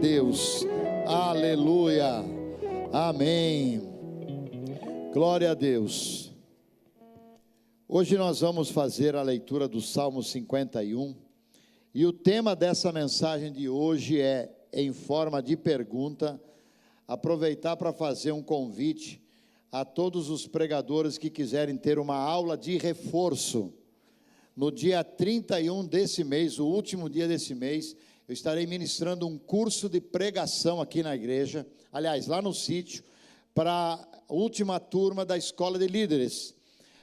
Deus, aleluia, amém, glória a Deus. Hoje nós vamos fazer a leitura do Salmo 51, e o tema dessa mensagem de hoje é, em forma de pergunta, aproveitar para fazer um convite a todos os pregadores que quiserem ter uma aula de reforço. No dia 31 desse mês, o último dia desse mês, eu estarei ministrando um curso de pregação aqui na igreja, aliás, lá no sítio, para a última turma da Escola de Líderes.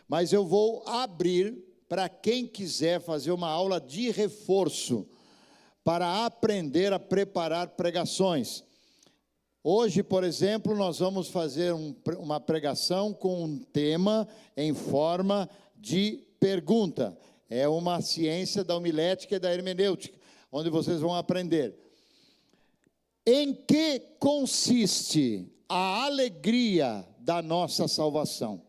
Mas eu vou abrir para quem quiser fazer uma aula de reforço, para aprender a preparar pregações. Hoje, por exemplo, nós vamos fazer uma pregação com um tema em forma de pergunta. É uma ciência da homilética e da hermenêutica, onde vocês vão aprender. Em que consiste a alegria da nossa salvação?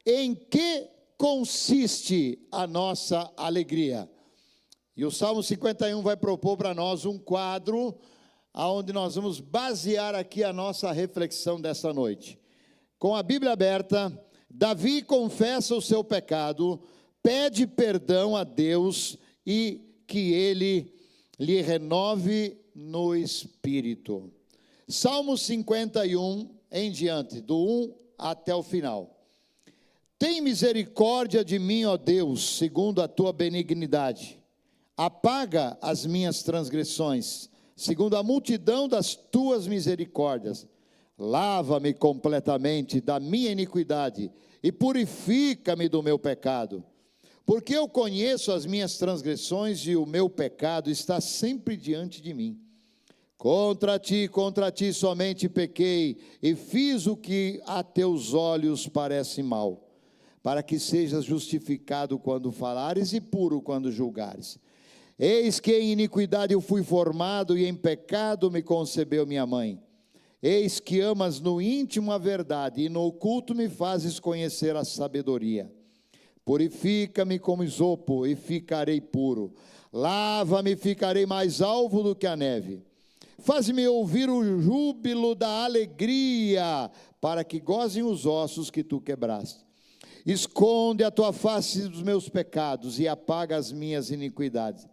Em que consiste a nossa alegria? E o Salmo 51 vai propor para nós um quadro onde nós vamos basear aqui a nossa reflexão desta noite. Com a Bíblia aberta, Davi confessa o seu pecado, pede perdão a Deus e que Ele lhe renove no espírito. Salmo 51 em diante, do 1 até o final. Tem misericórdia de mim, ó Deus, segundo a tua benignidade. Apaga as minhas transgressões, segundo a multidão das tuas misericórdias. Lava-me completamente da minha iniquidade e purifica-me do meu pecado. Porque eu conheço as minhas transgressões e o meu pecado está sempre diante de mim. Contra ti somente pequei e fiz o que a teus olhos parece mal, para que sejas justificado quando falares e puro quando julgares. Eis que em iniquidade eu fui formado e em pecado me concebeu minha mãe. Eis que amas no íntimo a verdade e no oculto me fazes conhecer a sabedoria. Purifica-me como isopo e ficarei puro. Lava-me e ficarei mais alvo do que a neve. Faz-me ouvir o júbilo da alegria, para que gozem os ossos que tu quebraste. Esconde a tua face dos meus pecados e apaga as minhas iniquidades.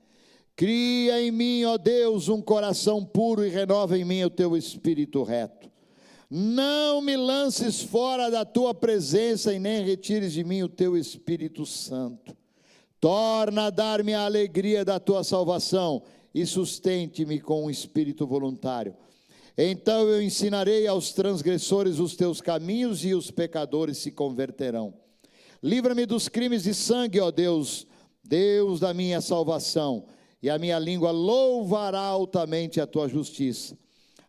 Cria em mim, ó Deus, um coração puro e renova em mim o teu espírito reto. Não me lances fora da tua presença e nem retires de mim o teu Espírito Santo. Torna a dar-me a alegria da tua salvação e sustente-me com um espírito voluntário. Então eu ensinarei aos transgressores os teus caminhos e os pecadores se converterão. Livra-me dos crimes de sangue, ó Deus, Deus da minha salvação, e a minha língua louvará altamente a tua justiça.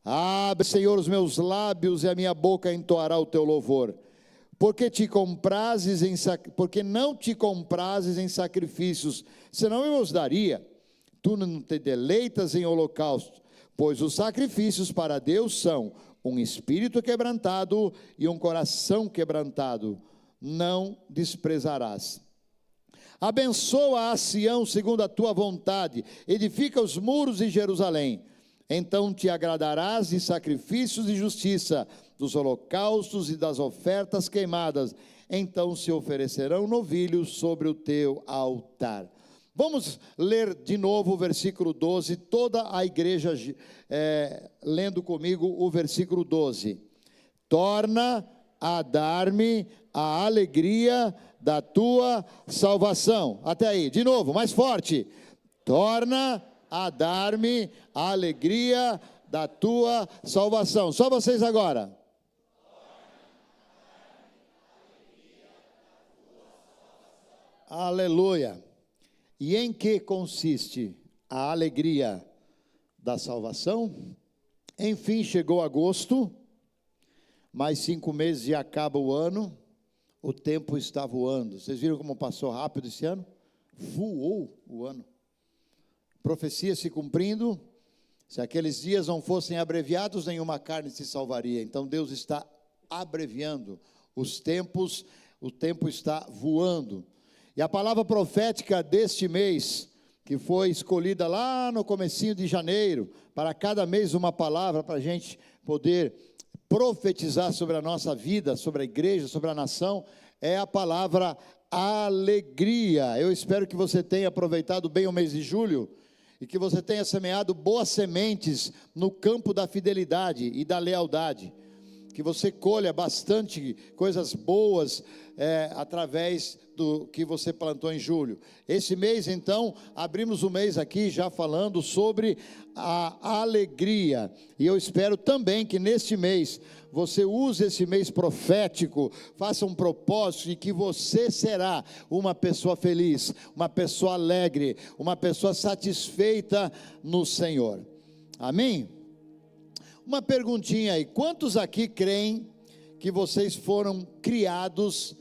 Abre, Senhor, os meus lábios e a minha boca entoará o teu louvor. Porque não te comprases em sacrifícios, senão eu os daria. Tu não te deleitas em holocausto, pois os sacrifícios para Deus são um espírito quebrantado e um coração quebrantado. Não desprezarás. Abençoa a Sião segundo a tua vontade, edifica os muros de Jerusalém. Então te agradarás de sacrifícios de justiça, dos holocaustos e das ofertas queimadas. Então se oferecerão novilhos sobre o teu altar. Vamos ler de novo o versículo 12, toda a igreja lendo comigo o versículo 12. Torna a dar-me a alegria da tua salvação. Até aí, de novo, mais forte. Torna a dar-me a alegria da tua salvação. Só vocês agora. Aleluia. E em que consiste a alegria da salvação? Enfim, chegou agosto, mais 5 meses e acaba o ano, o tempo está voando. Vocês viram como passou rápido esse ano? Voou o ano. Profecia se cumprindo, se aqueles dias não fossem abreviados, nenhuma carne se salvaria. Então Deus está abreviando os tempos, o tempo está voando. E a palavra profética deste mês que foi escolhida lá no comecinho de janeiro, para cada mês uma palavra, para a gente poder profetizar sobre a nossa vida, sobre a igreja, sobre a nação, é a palavra alegria. Eu espero que você tenha aproveitado bem o mês de julho, e que você tenha semeado boas sementes no campo da fidelidade e da lealdade, que você colha bastante coisas boas através do que você plantou em julho. Esse mês, então, abrimos o mês aqui já falando sobre a alegria, e eu espero também que neste mês, você use esse mês profético, faça um propósito de que você será uma pessoa feliz, uma pessoa alegre, uma pessoa satisfeita no Senhor. Amém? Uma perguntinha aí, quantos aqui creem que vocês foram criados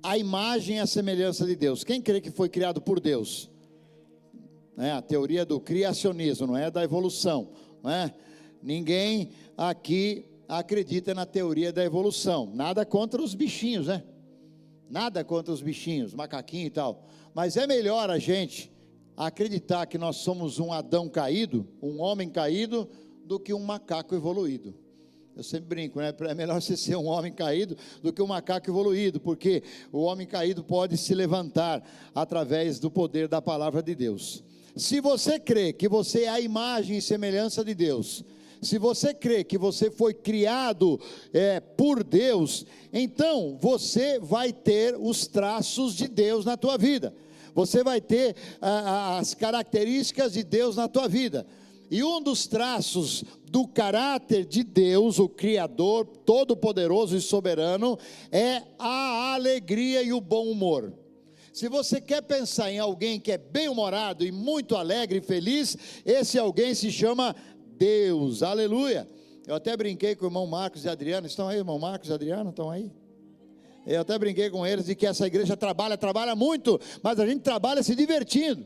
à imagem e à semelhança de Deus? Quem crê que foi criado por Deus? A teoria do criacionismo, não é da evolução, não é? Ninguém aqui acredita na teoria da evolução, nada contra os bichinhos, né? Nada contra os bichinhos, macaquinho e tal, mas é melhor a gente acreditar que nós somos um Adão caído, um homem caído, do que um macaco evoluído. Eu sempre brinco, né? É melhor você ser um homem caído do que um macaco evoluído, porque o homem caído pode se levantar através do poder da palavra de Deus. Se você crê que você é a imagem e semelhança de Deus, se você crê que você foi criado por Deus, então você vai ter os traços de Deus na tua vida, você vai ter as características de Deus na tua vida, e um dos traços do caráter de Deus, o Criador, todo-poderoso e soberano, é a alegria e o bom humor. Se você quer pensar em alguém que é bem-humorado e muito alegre e feliz, esse alguém se chama Deus, aleluia. Eu até brinquei com o irmão Marcos e Adriano. Estão aí, irmão Marcos e Adriano? Estão aí? Eu até brinquei com eles de que essa igreja trabalha muito, mas a gente trabalha se divertindo,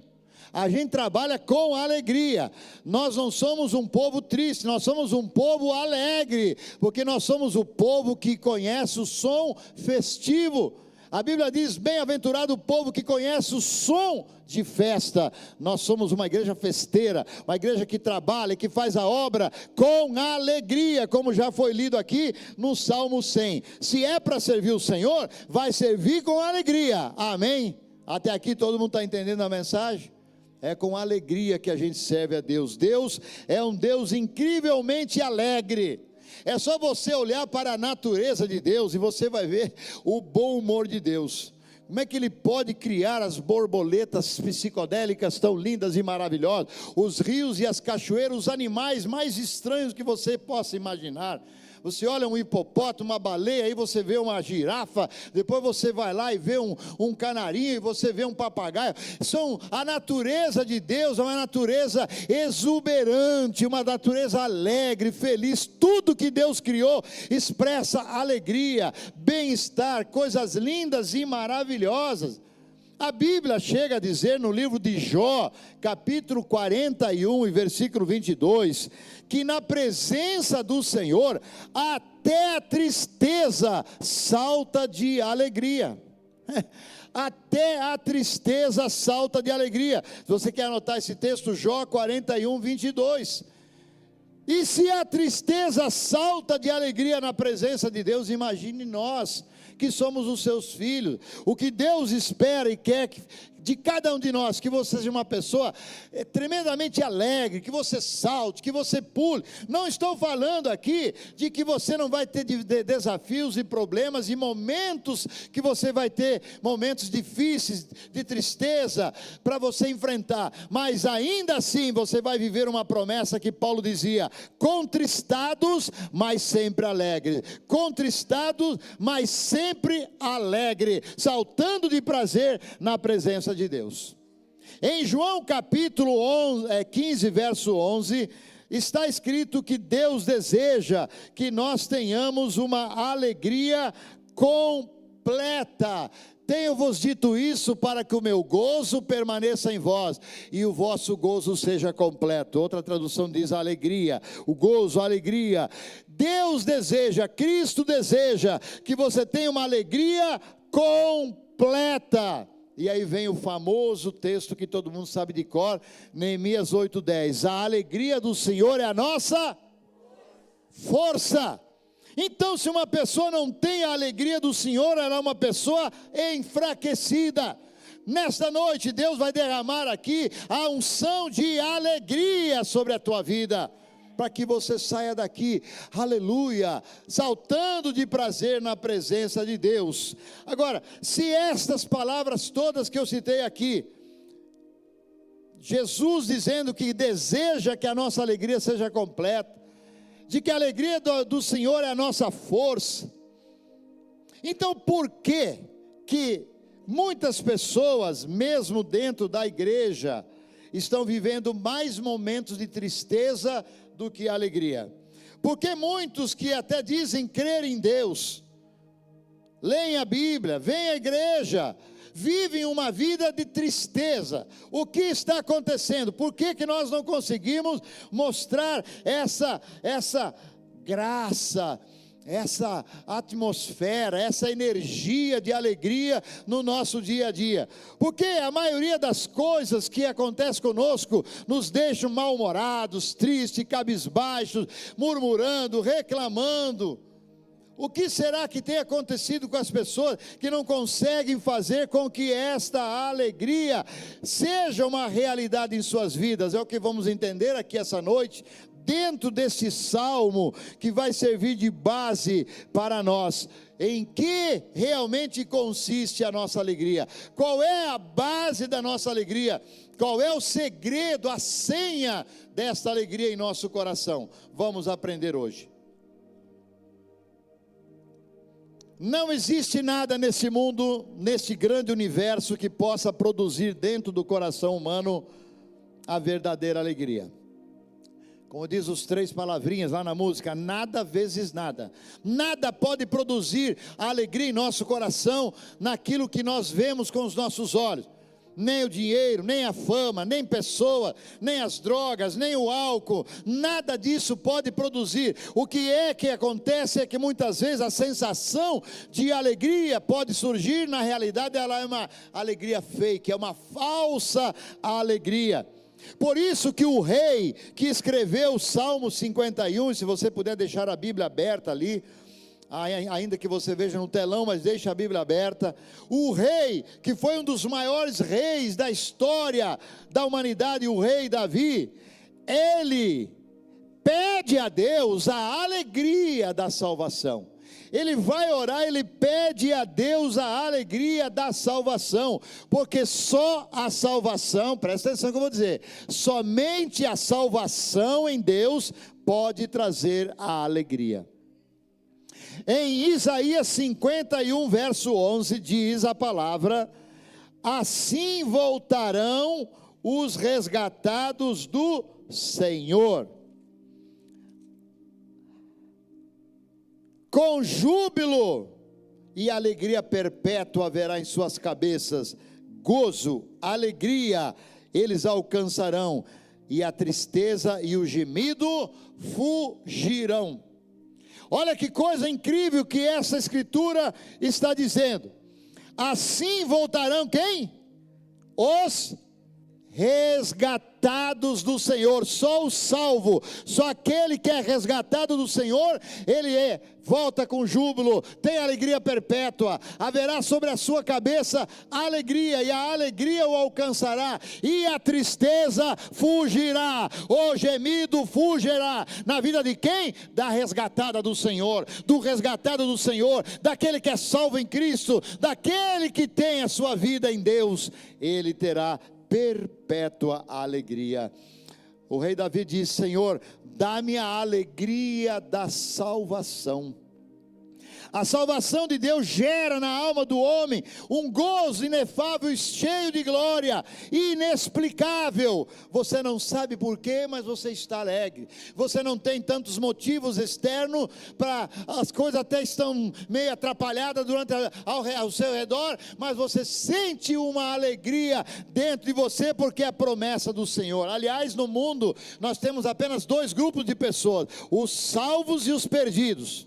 a gente trabalha com alegria. Nós não somos um povo triste, nós somos um povo alegre, porque nós somos o povo que conhece o som festivo. A Bíblia diz: bem-aventurado o povo que conhece o som de festa. Nós somos uma igreja festeira, uma igreja que trabalha, que faz a obra com alegria, como já foi lido aqui no Salmo 100. Se é para servir o Senhor, vai servir com alegria, amém? Até aqui todo mundo está entendendo a mensagem? É com alegria que a gente serve a Deus. Deus é um Deus incrivelmente alegre. É só você olhar para a natureza de Deus e você vai ver o bom humor de Deus. Como é que Ele pode criar as borboletas psicodélicas tão lindas e maravilhosas, os rios e as cachoeiras, os animais mais estranhos que você possa imaginar. Você olha um hipopótamo, uma baleia, aí você vê uma girafa, depois você vai lá e vê um canarinho, e você vê um papagaio. A natureza de Deus é uma natureza exuberante, uma natureza alegre, feliz. Tudo que Deus criou expressa alegria, bem-estar, coisas lindas e maravilhosas. A Bíblia chega a dizer no livro de Jó, capítulo 41 e versículo 22, que na presença do Senhor, até a tristeza salta de alegria. Até a tristeza salta de alegria. Se você quer anotar esse texto, Jó 41, 22. E se a tristeza salta de alegria na presença de Deus, imagine nós, que somos os seus filhos. O que Deus espera e quer de cada um de nós, que você seja uma pessoa tremendamente alegre, que você salte, que você pule. Não estou falando aqui de que você não vai ter desafios e problemas e momentos que você vai ter, momentos difíceis, de tristeza, para você enfrentar, mas ainda assim você vai viver uma promessa que Paulo dizia: contristados, mas sempre alegres, contristados, mas sempre alegre, saltando de prazer na presença de Deus. Em João capítulo 15, verso 11, está escrito que Deus deseja que nós tenhamos uma alegria completa. Tenho-vos dito isso para que o meu gozo permaneça em vós e o vosso gozo seja completo. Outra tradução diz a alegria, o gozo, a alegria. Deus deseja, Cristo deseja que você tenha uma alegria completa. E aí vem o famoso texto que todo mundo sabe de cor, Neemias 8:10. A alegria do Senhor é a nossa força. Então, se uma pessoa não tem a alegria do Senhor, ela é uma pessoa enfraquecida. Nesta noite, Deus vai derramar aqui a unção de alegria sobre a tua vida, para que você saia daqui, aleluia, saltando de prazer na presença de Deus. Agora, se estas palavras todas que eu citei aqui, Jesus dizendo que deseja que a nossa alegria seja completa, de que a alegria do Senhor é a nossa força, então por que muitas pessoas, mesmo dentro da igreja, estão vivendo mais momentos de tristeza do que alegria? Porque muitos que até dizem crer em Deus, leem a Bíblia, vêm à igreja, vivem uma vida de tristeza. O que está acontecendo? Por que nós não conseguimos mostrar essa graça, essa atmosfera, essa energia de alegria no nosso dia a dia? Porque a maioria das coisas que acontecem conosco nos deixam mal-humorados, tristes, cabisbaixos, murmurando, reclamando. O que será que tem acontecido com as pessoas que não conseguem fazer com que esta alegria seja uma realidade em suas vidas? É o que vamos entender aqui essa noite, dentro desse salmo que vai servir de base para nós. Em que realmente consiste a nossa alegria? Qual é a base da nossa alegria? Qual é o segredo, a senha desta alegria em nosso coração? Vamos aprender hoje. Não existe nada nesse mundo, nesse grande universo, que possa produzir dentro do coração humano a verdadeira alegria. Como diz os 3 palavrinhas lá na música, nada vezes nada. Nada pode produzir a alegria em nosso coração naquilo que nós vemos com os nossos olhos. Nem o dinheiro, nem a fama, nem pessoa, nem as drogas, nem o álcool, nada disso pode produzir. O que acontece é que muitas vezes a sensação de alegria pode surgir, na realidade ela é uma alegria fake, é uma falsa alegria. Por isso que o rei que escreveu o Salmo 51, se você puder deixar a Bíblia aberta ali, ainda que você veja no telão, mas deixe a Bíblia aberta. O rei, que foi um dos maiores reis da história da humanidade, o rei Davi, ele pede a Deus a alegria da salvação. Ele vai orar, ele pede a Deus a alegria da salvação, porque só a salvação, presta atenção que eu vou dizer, somente a salvação em Deus pode trazer a alegria. Em Isaías 51, verso 11, diz a palavra: assim voltarão os resgatados do Senhor, com júbilo e alegria perpétua haverá em suas cabeças, gozo, alegria eles alcançarão, e a tristeza e o gemido fugirão. Olha que coisa incrível que essa escritura está dizendo. Assim voltarão quem? Os resgatados do Senhor. Só o salvo, só aquele que é resgatado do Senhor, ele volta com júbilo, tem alegria perpétua, haverá sobre a sua cabeça alegria, e a alegria o alcançará, e a tristeza fugirá, o gemido fugirá. Na vida de quem? Da resgatada do Senhor, do resgatado do Senhor, daquele que é salvo em Cristo, daquele que tem a sua vida em Deus, ele terá perpétua alegria. O rei Davi diz: Senhor, dá-me a alegria da salvação. A salvação de Deus gera na alma do homem um gozo inefável e cheio de glória, inexplicável. Você não sabe porquê, mas você está alegre. Você não tem tantos motivos externos, as coisas até estão meio atrapalhadas ao seu redor, mas você sente uma alegria dentro de você, porque é a promessa do Senhor. Aliás, no mundo nós temos apenas 2 grupos de pessoas: os salvos e os perdidos.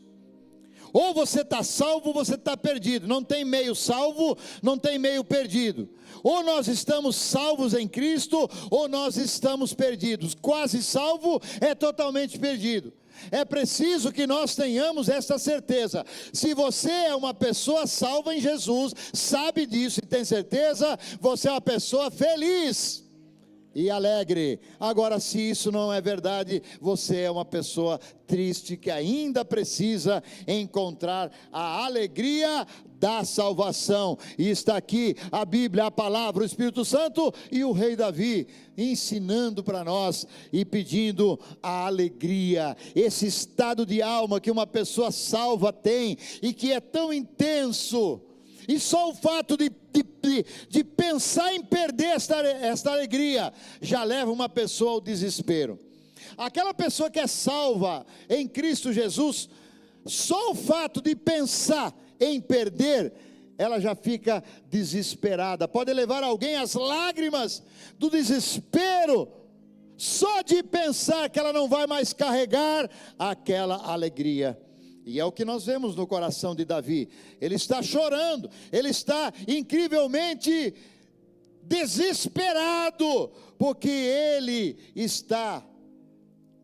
Ou você está salvo ou você está perdido. Não tem meio salvo, não tem meio perdido. Ou nós estamos salvos em Cristo, ou nós estamos perdidos. Quase salvo é totalmente perdido. É preciso que nós tenhamos essa certeza. Se você é uma pessoa salva em Jesus, sabe disso e tem certeza, você é uma pessoa feliz e alegre. Agora, se isso não é verdade, você é uma pessoa triste que ainda precisa encontrar a alegria da salvação. E está aqui a Bíblia, a palavra, o Espírito Santo e o rei Davi ensinando para nós e pedindo a alegria, esse estado de alma que uma pessoa salva tem e que é tão intenso. E só o fato de pensar em perder esta alegria já leva uma pessoa ao desespero. Aquela pessoa que é salva em Cristo Jesus, só o fato de pensar em perder, ela já fica desesperada. Pode levar alguém às lágrimas do desespero, só de pensar que ela não vai mais carregar aquela alegria. E é o que nós vemos no coração de Davi. Ele está chorando, ele está incrivelmente desesperado, porque ele está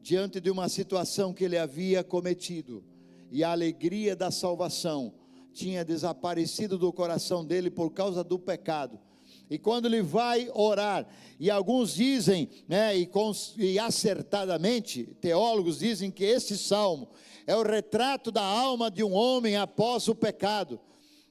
diante de uma situação que ele havia cometido, e a alegria da salvação tinha desaparecido do coração dele por causa do pecado. E quando ele vai orar, e alguns dizem, e acertadamente, teólogos dizem que este salmo é o retrato da alma de um homem após o pecado.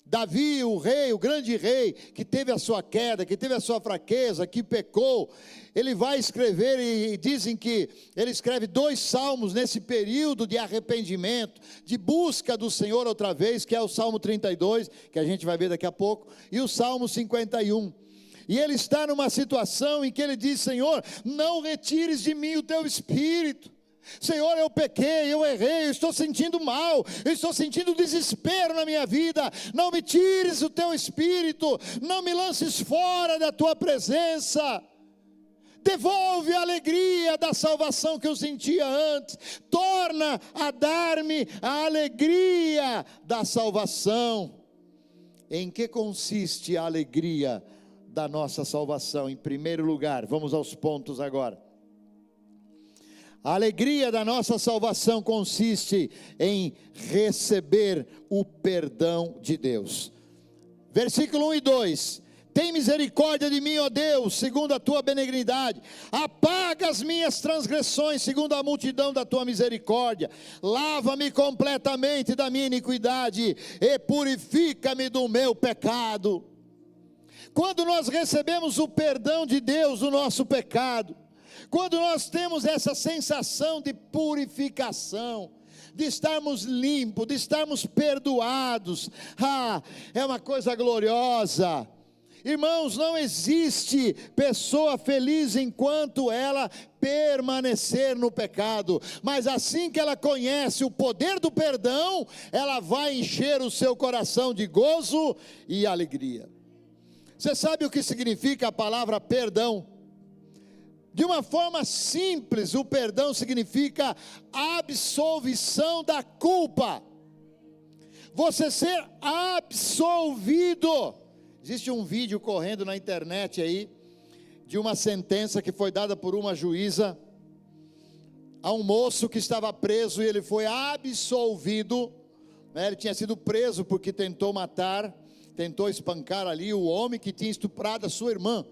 Davi, o rei, o grande rei, que teve a sua queda, que teve a sua fraqueza, que pecou, ele vai escrever, e dizem que ele escreve 2 salmos nesse período de arrependimento, de busca do Senhor outra vez, que é o Salmo 32, que a gente vai ver daqui a pouco, e o Salmo 51. E ele está numa situação em que ele diz: Senhor, não retires de mim o teu espírito. Senhor, eu pequei, eu errei, eu estou sentindo mal, eu estou sentindo desespero na minha vida. Não me tires o teu espírito, não me lances fora da tua presença. Devolve a alegria da salvação que eu sentia antes. Torna a dar-me a alegria da salvação. Em que consiste a alegria da nossa salvação? Em primeiro lugar, vamos aos pontos agora. A alegria da nossa salvação consiste em receber o perdão de Deus. Versículo 1 e 2. Tem misericórdia de mim, ó Deus, segundo a tua benignidade. Apaga as minhas transgressões, segundo a multidão da tua misericórdia. Lava-me completamente da minha iniquidade e purifica-me do meu pecado. Quando nós recebemos o perdão de Deus do nosso pecado, quando nós temos essa sensação de purificação, de estarmos limpos, de estarmos perdoados, é uma coisa gloriosa. Irmãos, não existe pessoa feliz enquanto ela permanecer no pecado, mas assim que ela conhece o poder do perdão, ela vai encher o seu coração de gozo e alegria. Você sabe o que significa a palavra perdão? De uma forma simples, o perdão significa absolvição da culpa. Você ser absolvido. Existe um vídeo correndo na internet aí, de uma sentença que foi dada por uma juíza a um moço que estava preso e ele foi absolvido. Ele tinha sido preso porque tentou matar, tentou espancar ali o homem que tinha estuprado a sua irmã.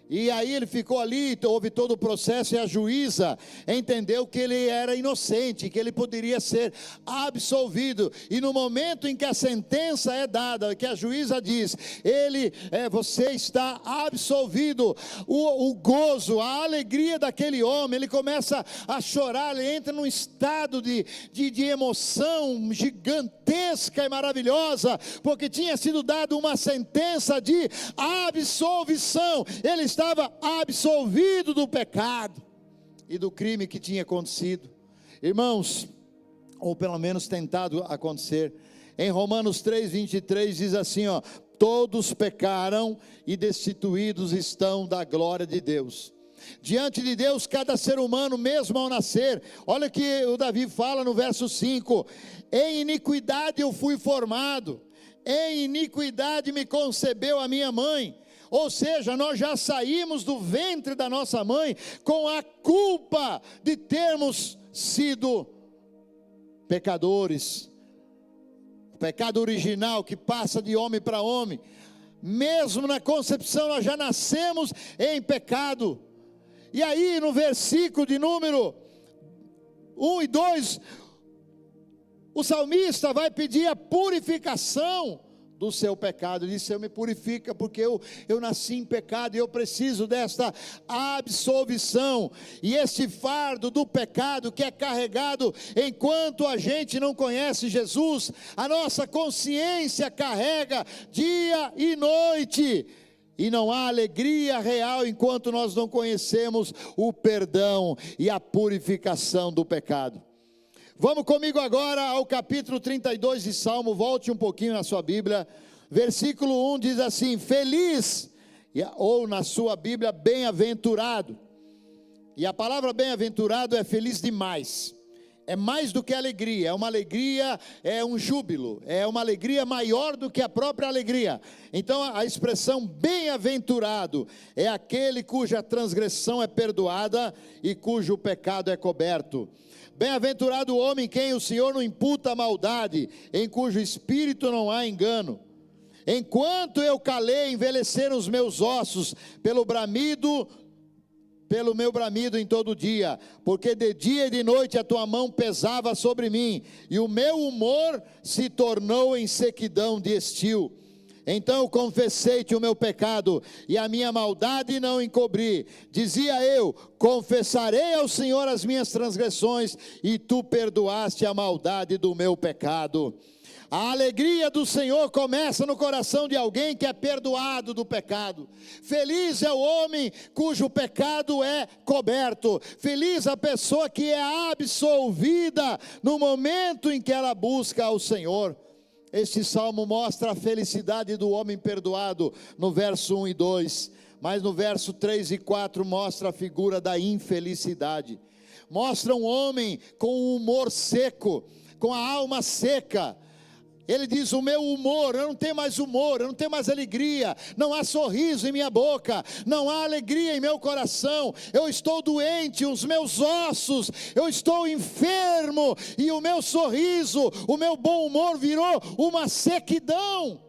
E aí ele ficou ali, houve todo o processo, e a juíza entendeu que ele era inocente, que ele poderia ser absolvido. E no momento em que a sentença é dada, que a juíza diz, você está absolvido, o gozo, a alegria daquele homem, ele começa a chorar, ele entra num estado de emoção gigantesca e maravilhosa, porque tinha sido dada uma sentença de absolvição. Ele estava absolvido do pecado e do crime que tinha acontecido. Irmãos, ou pelo menos tentado acontecer. Em Romanos 3:23 diz assim, todos pecaram e destituídos estão da glória de Deus. Diante de Deus, cada ser humano, mesmo ao nascer, olha o que o Davi fala no verso 5: em iniquidade eu fui formado, em iniquidade me concebeu a minha mãe. Ou seja, nós já saímos do ventre da nossa mãe com a culpa de termos sido pecadores. O pecado original que passa de homem para homem. Mesmo na concepção nós já nascemos em pecado. E aí no versículo de número 1 e 2, o salmista vai pedir a purificação do seu pecado. Ele disse: Senhor, me purifica, porque eu nasci em pecado e eu preciso desta absolvição. E este fardo do pecado que é carregado enquanto a gente não conhece Jesus, a nossa consciência carrega dia e noite, e não há alegria real enquanto nós não conhecemos o perdão e a purificação do pecado. Vamos comigo agora ao capítulo 32 de Salmo. Volte um pouquinho na sua Bíblia. Versículo 1 diz assim: feliz, ou na sua Bíblia, bem-aventurado. E a palavra bem-aventurado é feliz demais. É mais do que alegria, é uma alegria, é um júbilo, é uma alegria maior do que a própria alegria. Então a expressão bem-aventurado é aquele cuja transgressão é perdoada e cujo pecado é coberto. Bem-aventurado o homem quem o Senhor não imputa maldade, em cujo espírito não há engano. Enquanto eu calei, envelheceram os meus ossos, pelo meu bramido em todo dia, porque de dia e de noite a tua mão pesava sobre mim, e o meu humor se tornou em sequidão de estio. Então eu confessei-te o meu pecado, e a minha maldade não encobri. Dizia eu: confessarei ao Senhor as minhas transgressões, e tu perdoaste a maldade do meu pecado. A alegria do Senhor começa no coração de alguém que é perdoado do pecado. Feliz é o homem cujo pecado é coberto. Feliz a pessoa que é absolvida no momento em que ela busca ao Senhor. Este salmo mostra a felicidade do homem perdoado no verso 1 e 2, mas no verso 3 e 4 mostra a figura da infelicidade. Mostra um homem com um humor seco, com a alma seca. Ele diz: o meu humor, eu não tenho mais humor, eu não tenho mais alegria, não há sorriso em minha boca, não há alegria em meu coração, eu estou doente, os meus ossos, eu estou enfermo, e o meu sorriso, o meu bom humor virou uma sequidão.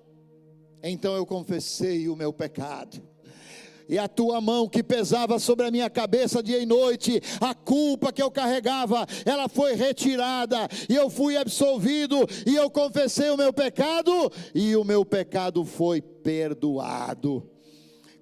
Então eu confessei o meu pecado, e a tua mão que pesava sobre a minha cabeça dia e noite, a culpa que eu carregava, ela foi retirada, e eu fui absolvido, e eu confessei o meu pecado, e o meu pecado foi perdoado.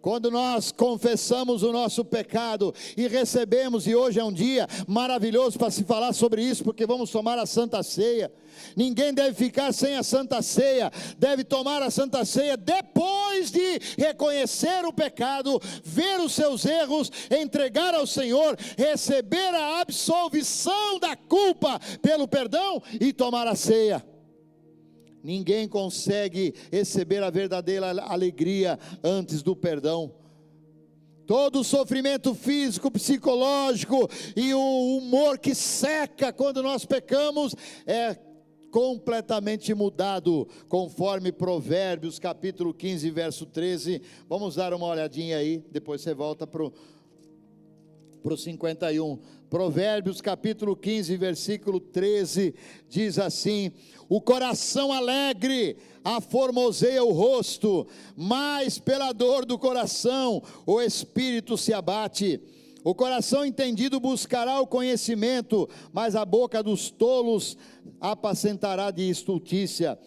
Quando nós confessamos o nosso pecado e recebemos, e hoje é um dia maravilhoso para se falar sobre isso, porque vamos tomar a Santa Ceia. Ninguém deve ficar sem a Santa Ceia, deve tomar a Santa Ceia depois de reconhecer o pecado, ver os seus erros, entregar ao Senhor, receber a absolvição da culpa pelo perdão e tomar a ceia. Ninguém consegue receber a verdadeira alegria antes do perdão. Todo o sofrimento físico, psicológico e o humor que seca quando nós pecamos é completamente mudado, conforme Provérbios capítulo 15, verso 13. Vamos dar uma olhadinha aí, depois você volta para o 51. Provérbios capítulo 15, versículo 13, diz assim: o coração alegre aformoseia o rosto, mas pela dor do coração o espírito se abate. O coração entendido buscará o conhecimento, mas a boca dos tolos apacentará de estultícia.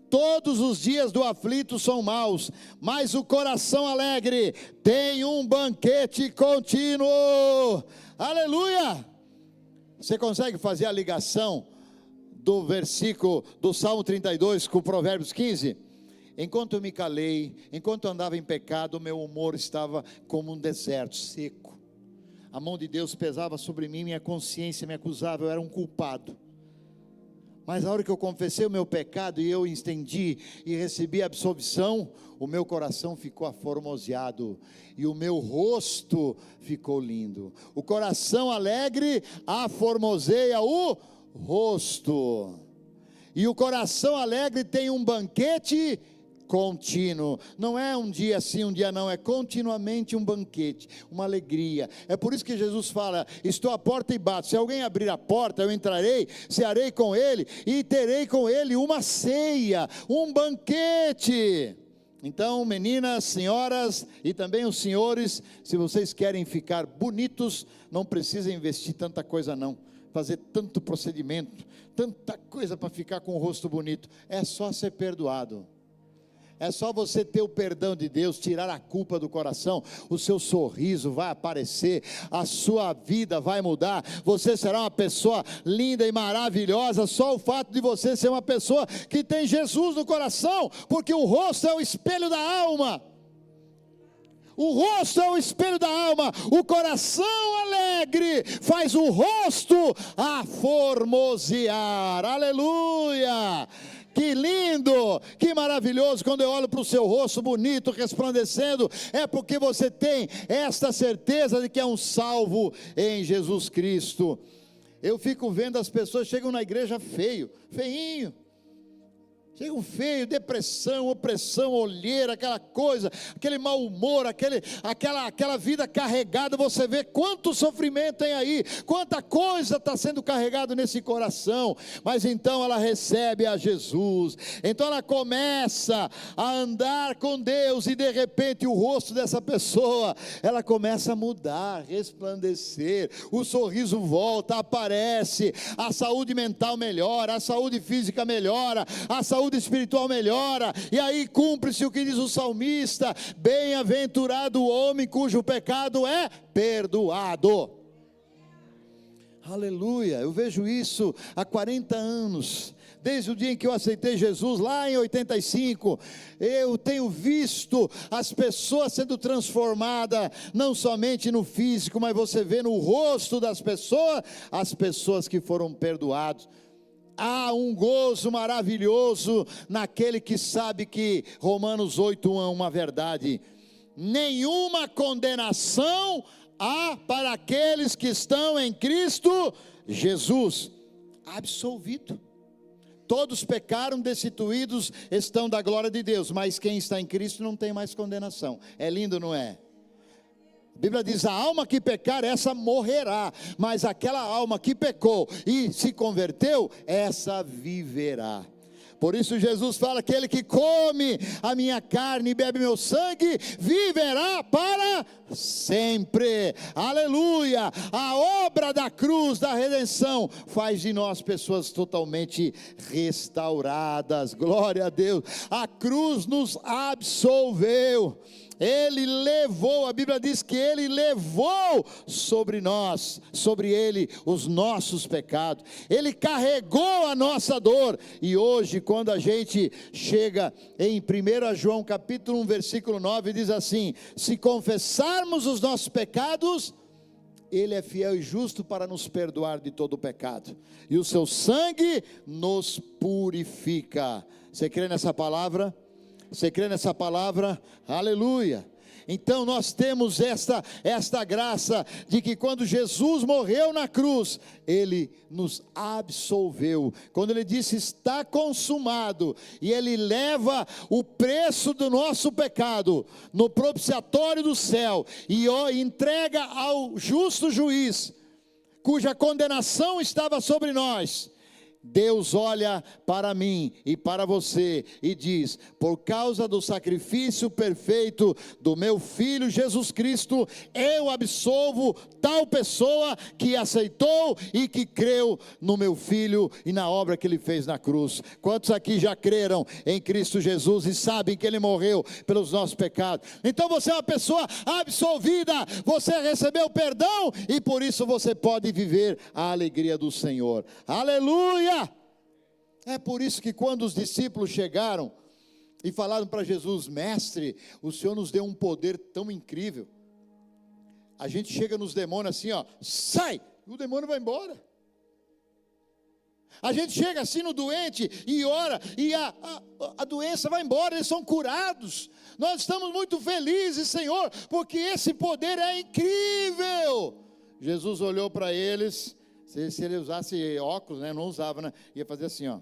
Todos os dias do aflito são maus, mas o coração alegre tem um banquete contínuo. Aleluia! Você consegue fazer a ligação do versículo do Salmo 32 com Provérbios 15? Enquanto eu me calei, enquanto eu andava em pecado, o meu humor estava como um deserto seco. A mão de Deus pesava sobre mim, minha consciência me acusava, eu era um culpado. Mas na hora que eu confessei o meu pecado e eu entendi e recebi a absolvição, o meu coração ficou aformoseado e o meu rosto ficou lindo. O coração alegre aformoseia o rosto. E o coração alegre tem um banquete contínuo. Não é um dia sim, um dia não, é continuamente um banquete, uma alegria. É por isso que Jesus fala: estou à porta e bato. Se alguém abrir a porta, eu entrarei, cearei com ele e terei com ele uma ceia, um banquete. Então, meninas, senhoras e também os senhores, se vocês querem ficar bonitos, não precisa investir tanta coisa não, fazer tanto procedimento, tanta coisa para ficar com o rosto bonito. É só ser perdoado. É só você ter o perdão de Deus, tirar a culpa do coração, o seu sorriso vai aparecer, a sua vida vai mudar, você será uma pessoa linda e maravilhosa, só o fato de você ser uma pessoa que tem Jesus no coração, porque o rosto é o espelho da alma. O rosto é o espelho da alma, o coração alegre faz o rosto aformosear, aleluia. Que lindo, que maravilhoso, quando eu olho para o seu rosto bonito, resplandecendo, é porque você tem esta certeza de que é um salvo em Jesus Cristo. Eu fico vendo as pessoas chegam na igreja feinho, chegam feio, depressão, opressão, olheira, aquela coisa, aquele mau humor, aquela vida carregada. Você vê quanto sofrimento tem aí, quanta coisa está sendo carregada nesse coração. Mas então ela recebe a Jesus, então ela começa a andar com Deus, e de repente o rosto dessa pessoa, ela começa a mudar, resplandecer, o sorriso volta, aparece, a saúde mental melhora, a saúde física melhora, a saúde espiritual melhora, e aí cumpre-se o que diz o salmista: bem-aventurado o homem cujo pecado é perdoado. Aleluia, eu vejo isso há 40 anos, desde o dia em que eu aceitei Jesus, lá em 85, eu tenho visto as pessoas sendo transformadas, não somente no físico, mas você vê no rosto das pessoas, as pessoas que foram perdoadas. Há um gozo maravilhoso naquele que sabe que Romanos 8:1 é uma verdade: nenhuma condenação há para aqueles que estão em Cristo Jesus. Absolvido. Todos pecaram, destituídos estão da glória de Deus, mas quem está em Cristo não tem mais condenação. É lindo, não é? A Bíblia diz: a alma que pecar, essa morrerá, mas aquela alma que pecou e se converteu, essa viverá. Por isso Jesus fala: aquele que come a minha carne e bebe meu sangue, viverá para sempre. Aleluia. A obra da cruz, da redenção, faz de nós pessoas totalmente restauradas. Glória a Deus. A cruz nos absolveu. Ele levou, a Bíblia diz que Ele levou sobre nós, sobre Ele, os nossos pecados. Ele carregou a nossa dor. E hoje, quando a gente chega em 1 João capítulo 1, versículo 9, diz assim: se confessarmos os nossos pecados, Ele é fiel e justo para nos perdoar de todo o pecado, e o seu sangue nos purifica. Você crê nessa palavra? Você crê nessa palavra? Aleluia. Então nós temos esta graça de que quando Jesus morreu na cruz, Ele nos absolveu. Quando Ele disse está consumado, e Ele leva o preço do nosso pecado no propiciatório do céu e entrega ao justo juiz, cuja condenação estava sobre nós. Deus olha para mim e para você e diz: por causa do sacrifício perfeito do meu Filho Jesus Cristo, eu absolvo tal pessoa que aceitou e que creu no meu Filho e na obra que Ele fez na cruz. Quantos aqui já creram em Cristo Jesus e sabem que Ele morreu pelos nossos pecados? Então você é uma pessoa absolvida, você recebeu perdão e por isso você pode viver a alegria do Senhor. Aleluia! É por isso que quando os discípulos chegaram e falaram para Jesus: mestre, o Senhor nos deu um poder tão incrível. A gente chega nos demônios assim, ó, sai, e o demônio vai embora. A gente chega assim no doente e ora, e a doença vai embora, eles são curados. Nós estamos muito felizes, Senhor, porque esse poder é incrível. Jesus olhou para eles, se ele usasse óculos, né, não usava, né, ia fazer assim, ó.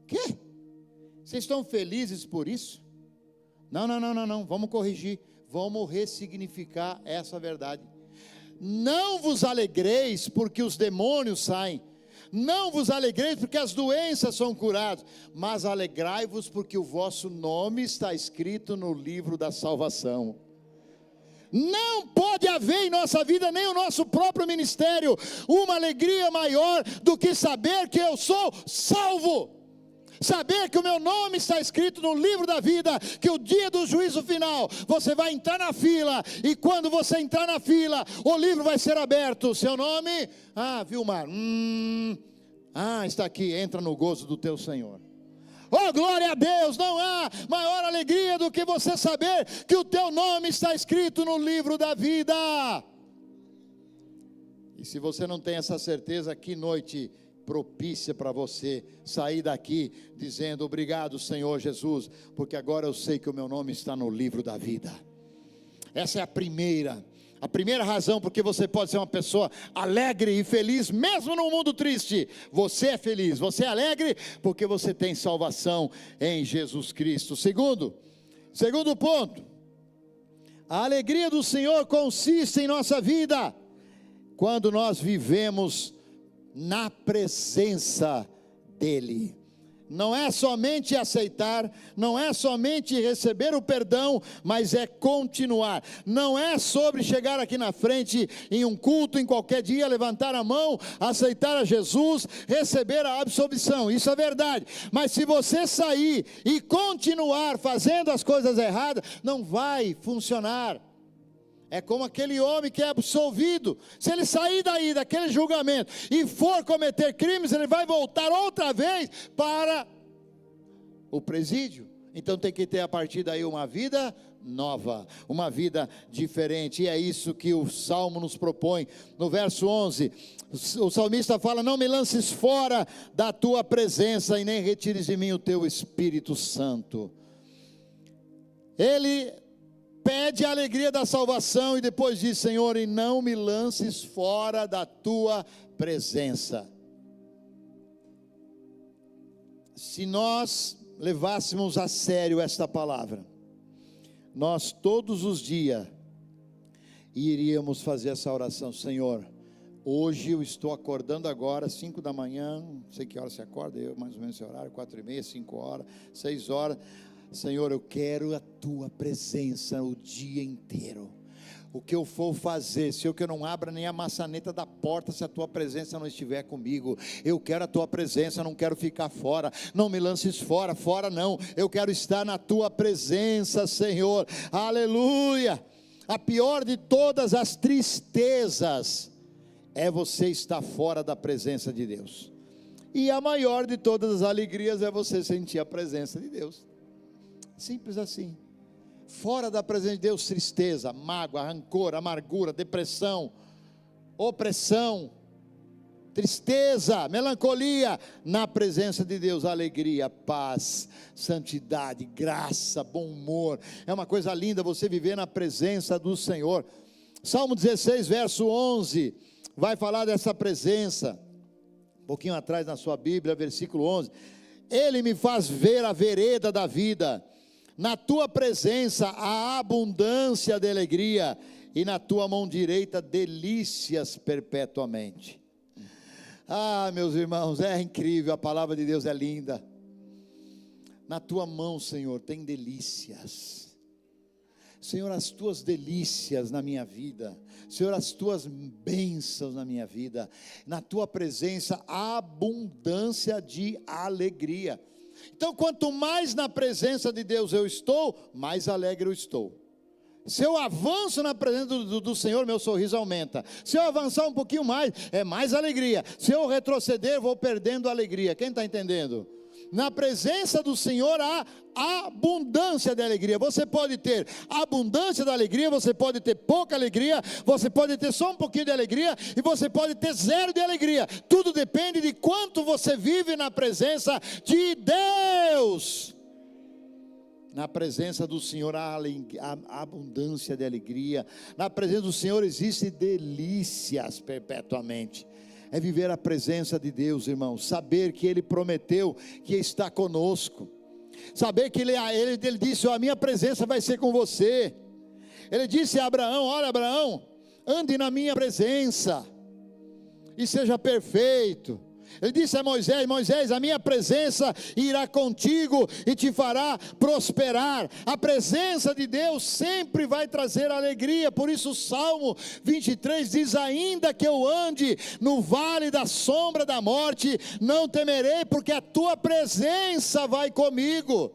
Quê? Vocês estão felizes por isso? Não, vamos corrigir, vamos ressignificar essa verdade. Não vos alegreis porque os demônios saem, não vos alegreis porque as doenças são curadas, mas alegrai-vos porque o vosso nome está escrito no livro da salvação. Não pode haver em nossa vida, nem o nosso próprio ministério, uma alegria maior do que saber que eu sou salvo. Saber que o meu nome está escrito no livro da vida, que o dia do juízo final, você vai entrar na fila, e quando você entrar na fila, o livro vai ser aberto, seu nome, Vilmar, está aqui, entra no gozo do teu Senhor. Oh, glória a Deus, não há maior alegria do que você saber que o teu nome está escrito no livro da vida. E se você não tem essa certeza, que noite propícia para você sair daqui dizendo: obrigado, Senhor Jesus, porque agora eu sei que o meu nome está no livro da vida. Essa é a primeira razão porque você pode ser uma pessoa alegre e feliz, mesmo num mundo triste. Você é feliz, você é alegre, porque você tem salvação em Jesus Cristo. Segundo ponto, a alegria do Senhor consiste em nossa vida quando nós vivemos na presença dEle. Não é somente aceitar, não é somente receber o perdão, mas é continuar. Não é sobre chegar aqui na frente em um culto, em qualquer dia, levantar a mão, aceitar a Jesus, receber a absolvição. Isso é verdade. Mas se você sair e continuar fazendo as coisas erradas, não vai funcionar. É como aquele homem que é absolvido. Se ele sair daquele julgamento e for cometer crimes, ele vai voltar outra vez para o presídio. Então tem que ter a partir daí uma vida nova, uma vida diferente. E é isso que o Salmo nos propõe. No verso 11, o salmista fala: não me lances fora da tua presença e nem retires de mim o teu Espírito Santo. Ele pede a alegria da salvação e depois diz: Senhor, e não me lances fora da tua presença. Se nós levássemos a sério esta palavra, nós todos os dias iríamos fazer essa oração: Senhor, hoje eu estou acordando agora, 5 da manhã, não sei que hora você acorda, eu mais ou menos esse horário, 4h30, 5 horas, 6 horas, Senhor, eu quero a tua presença o dia inteiro. O que eu for fazer, se eu que eu não abra nem a maçaneta da porta, se a tua presença não estiver comigo, eu quero a tua presença, não quero ficar fora. Não me lances fora não, eu quero estar na tua presença, Senhor, aleluia. A pior de todas as tristezas é você estar fora da presença de Deus, e a maior de todas as alegrias é você sentir a presença de Deus. Simples assim. Fora da presença de Deus, tristeza, mágoa, rancor, amargura, depressão, opressão, tristeza, melancolia. Na presença de Deus, alegria, paz, santidade, graça, bom humor. É uma coisa linda você viver na presença do Senhor. Salmo 16, verso 11, vai falar dessa presença. Um pouquinho atrás na sua Bíblia, versículo 11. Ele me faz ver a vereda da vida. Na tua presença há abundância de alegria, e na tua mão direita delícias perpetuamente. Meus irmãos, é incrível, a palavra de Deus é linda. Na tua mão, Senhor, tem delícias. Senhor, as tuas delícias na minha vida, Senhor, as tuas bênçãos na minha vida. Na tua presença há abundância de alegria. Então, quanto mais na presença de Deus eu estou, mais alegre eu estou. Se eu avanço na presença do Senhor, meu sorriso aumenta. Se eu avançar um pouquinho mais, é mais alegria. Se eu retroceder, vou perdendo a alegria. Quem está entendendo? Na presença do Senhor há abundância de alegria. Você pode ter abundância de alegria, você pode ter pouca alegria, você pode ter só um pouquinho de alegria, e você pode ter zero de alegria. Tudo depende de quanto você vive na presença de Deus. Na presença do Senhor há abundância de alegria. Na presença do Senhor existe delícias perpetuamente. É viver a presença de Deus, irmãos. Saber que Ele prometeu que está conosco. Saber que Ele disse, a minha presença vai ser com você. Ele disse a Abraão, olha Abraão, ande na minha presença e seja perfeito. Ele disse a Moisés, Moisés, a minha presença irá contigo e te fará prosperar. A presença de Deus sempre vai trazer alegria. Por isso o Salmo 23 diz, ainda que eu ande no vale da sombra da morte, não temerei, porque a tua presença vai comigo.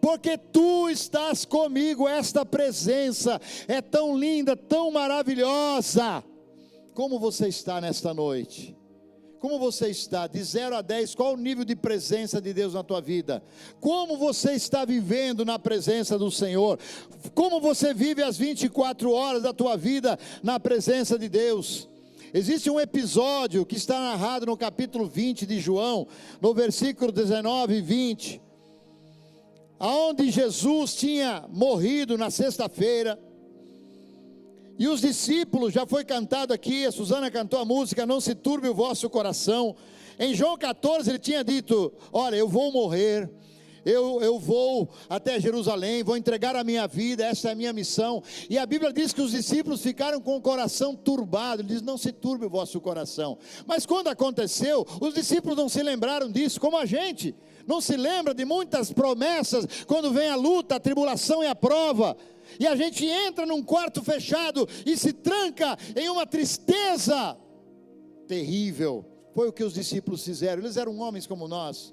Porque tu estás comigo. Esta presença é tão linda, tão maravilhosa. Como você está nesta noite? Como você está? De 0 a 10, qual o nível de presença de Deus na tua vida? Como você está vivendo na presença do Senhor? Como você vive as 24 horas da tua vida na presença de Deus? Existe um episódio que está narrado no capítulo 20 de João, no versículo 19 e 20, aonde Jesus tinha morrido na sexta-feira. E os discípulos, já foi cantado aqui, a Suzana cantou a música, não se turbe o vosso coração. Em João 14 ele tinha dito, olha, eu vou morrer, eu vou até Jerusalém, vou entregar a minha vida, essa é a minha missão. E a Bíblia diz que os discípulos ficaram com o coração turbado. Ele diz, não se turbe o vosso coração. Mas quando aconteceu, os discípulos não se lembraram disso, como a gente não se lembra de muitas promessas, quando vem a luta, a tribulação e a prova. E a gente entra num quarto fechado e se tranca em uma tristeza terrível. Foi o que os discípulos fizeram. Eles eram homens como nós.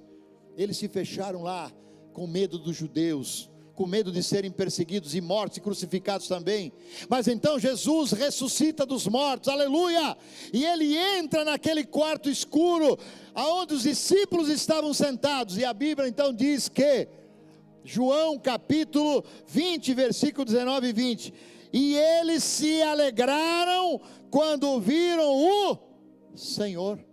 Eles se fecharam lá com medo dos judeus, com medo de serem perseguidos e mortos e crucificados também. Mas então Jesus ressuscita dos mortos, aleluia! E ele entra naquele quarto escuro, aonde os discípulos estavam sentados. E a Bíblia então diz que, João capítulo 20, versículo 19 e 20, e eles se alegraram quando viram o Senhor.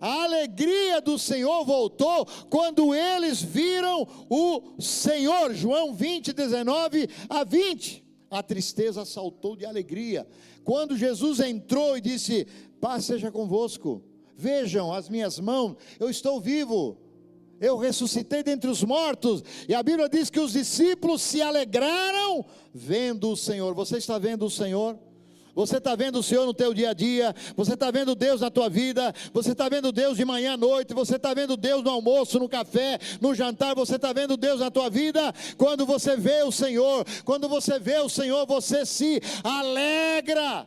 A alegria do Senhor voltou quando eles viram o Senhor. João 20, 19 a 20, a tristeza saltou de alegria, quando Jesus entrou e disse, paz seja convosco, vejam as minhas mãos, eu estou vivo, eu ressuscitei dentre os mortos. E a Bíblia diz que os discípulos se alegraram vendo o Senhor. Você está vendo o Senhor? Você está vendo o Senhor no teu dia a dia? Você está vendo Deus na tua vida? Você está vendo Deus de manhã à noite? Você está vendo Deus no almoço, no café, no jantar? Você está vendo Deus na tua vida? Quando você vê o Senhor, você se alegra.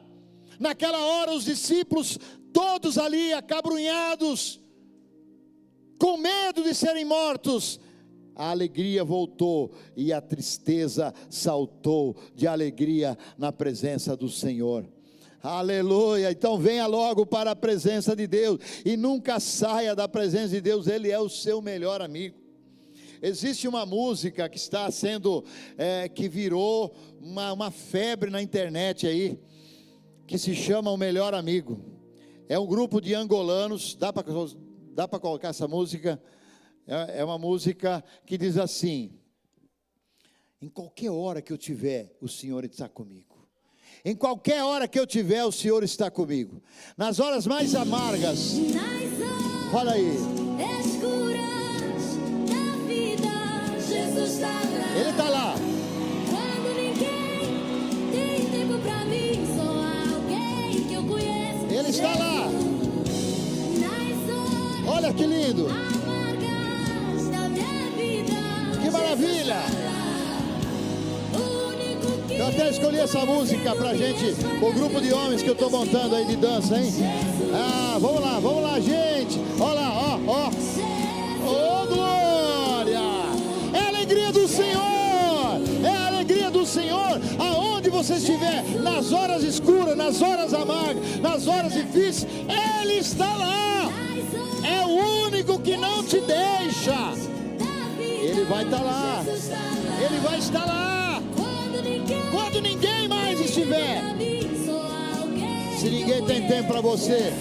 Naquela hora os discípulos, todos ali acabrunhados, com medo de serem mortos, a alegria voltou e a tristeza saltou de alegria na presença do Senhor. Aleluia! Então venha logo para a presença de Deus e nunca saia da presença de Deus. Ele é o seu melhor amigo. Existe uma música que está sendo, que virou uma febre na internet aí, que se chama O Melhor Amigo. É um grupo de angolanos. Dá para colocar essa música? É uma música que diz assim: em qualquer hora que eu tiver, o Senhor está comigo. Em qualquer hora que eu tiver, o Senhor está comigo. Nas horas mais amargas, olha aí, Ele está lá. Quando ninguém tem tempo pra mim, só alguém que eu conheço. Ele está lá. Olha que lindo. Que maravilha. Eu até escolhi essa música pra gente, o grupo de homens que eu estou montando aí de dança, hein? Vamos lá, gente. Olha lá, ó. Oh, glória! É a alegria do Senhor. É a alegria do Senhor. Aonde você estiver, nas horas escuras, nas horas amargas, nas horas difíceis, Ele está lá. É o único que não te deixa. vai estar lá. Ele vai estar lá. Quando ninguém mais estiver. Se ninguém tem tempo para você,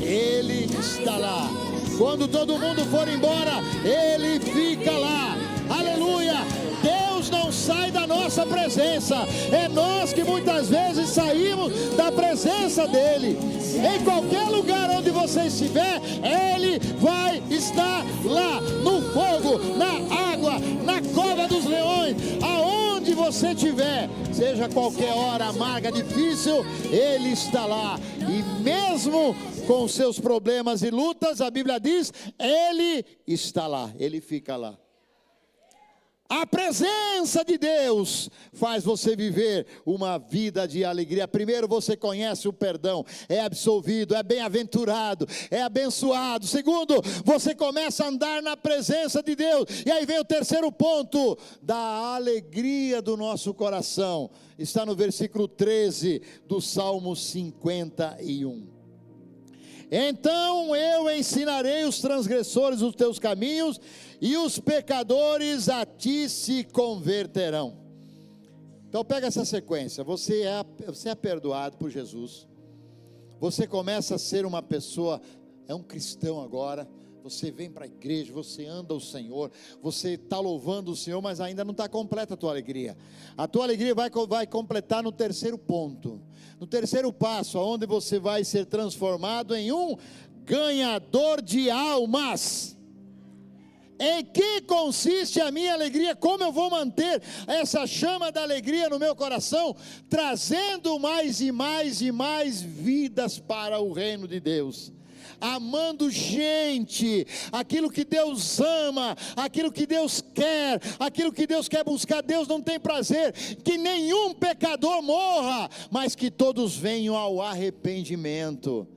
Ele está lá. Quando todo mundo for embora, Ele fica lá. Aleluia. Deus não sai da nossa presença. É nós que muitas vezes saímos da presença dEle. Em qualquer lugar onde você estiver, Ele vai estar lá. No fogo, na água, na cova dos leões. Aonde você estiver, seja qualquer hora amarga, difícil, Ele está lá. E mesmo com seus problemas e lutas, a Bíblia diz, Ele está lá. Ele fica lá. A presença de Deus faz você viver uma vida de alegria. Primeiro, você conhece o perdão, é absolvido, é bem-aventurado, é abençoado. Segundo, você começa a andar na presença de Deus. E aí vem o terceiro ponto, da alegria do nosso coração. Está no versículo 13 do Salmo 51. Então eu ensinarei os transgressores os teus caminhos, e os pecadores a ti se converterão. Então pega essa sequência, você é perdoado por Jesus, você começa a ser uma pessoa, é um cristão agora, você vem para a igreja, você anda ao Senhor, você está louvando o Senhor, mas ainda não está completa a tua alegria. A tua alegria vai completar no terceiro ponto, no terceiro passo, onde você vai ser transformado em um ganhador de almas. Em que consiste a minha alegria? Como eu vou manter essa chama da alegria no meu coração, trazendo mais e mais e mais vidas para o reino de Deus? Amando gente, aquilo que Deus ama, aquilo que Deus quer, aquilo que Deus quer buscar. Deus não tem prazer que nenhum pecador morra, mas que todos venham ao arrependimento.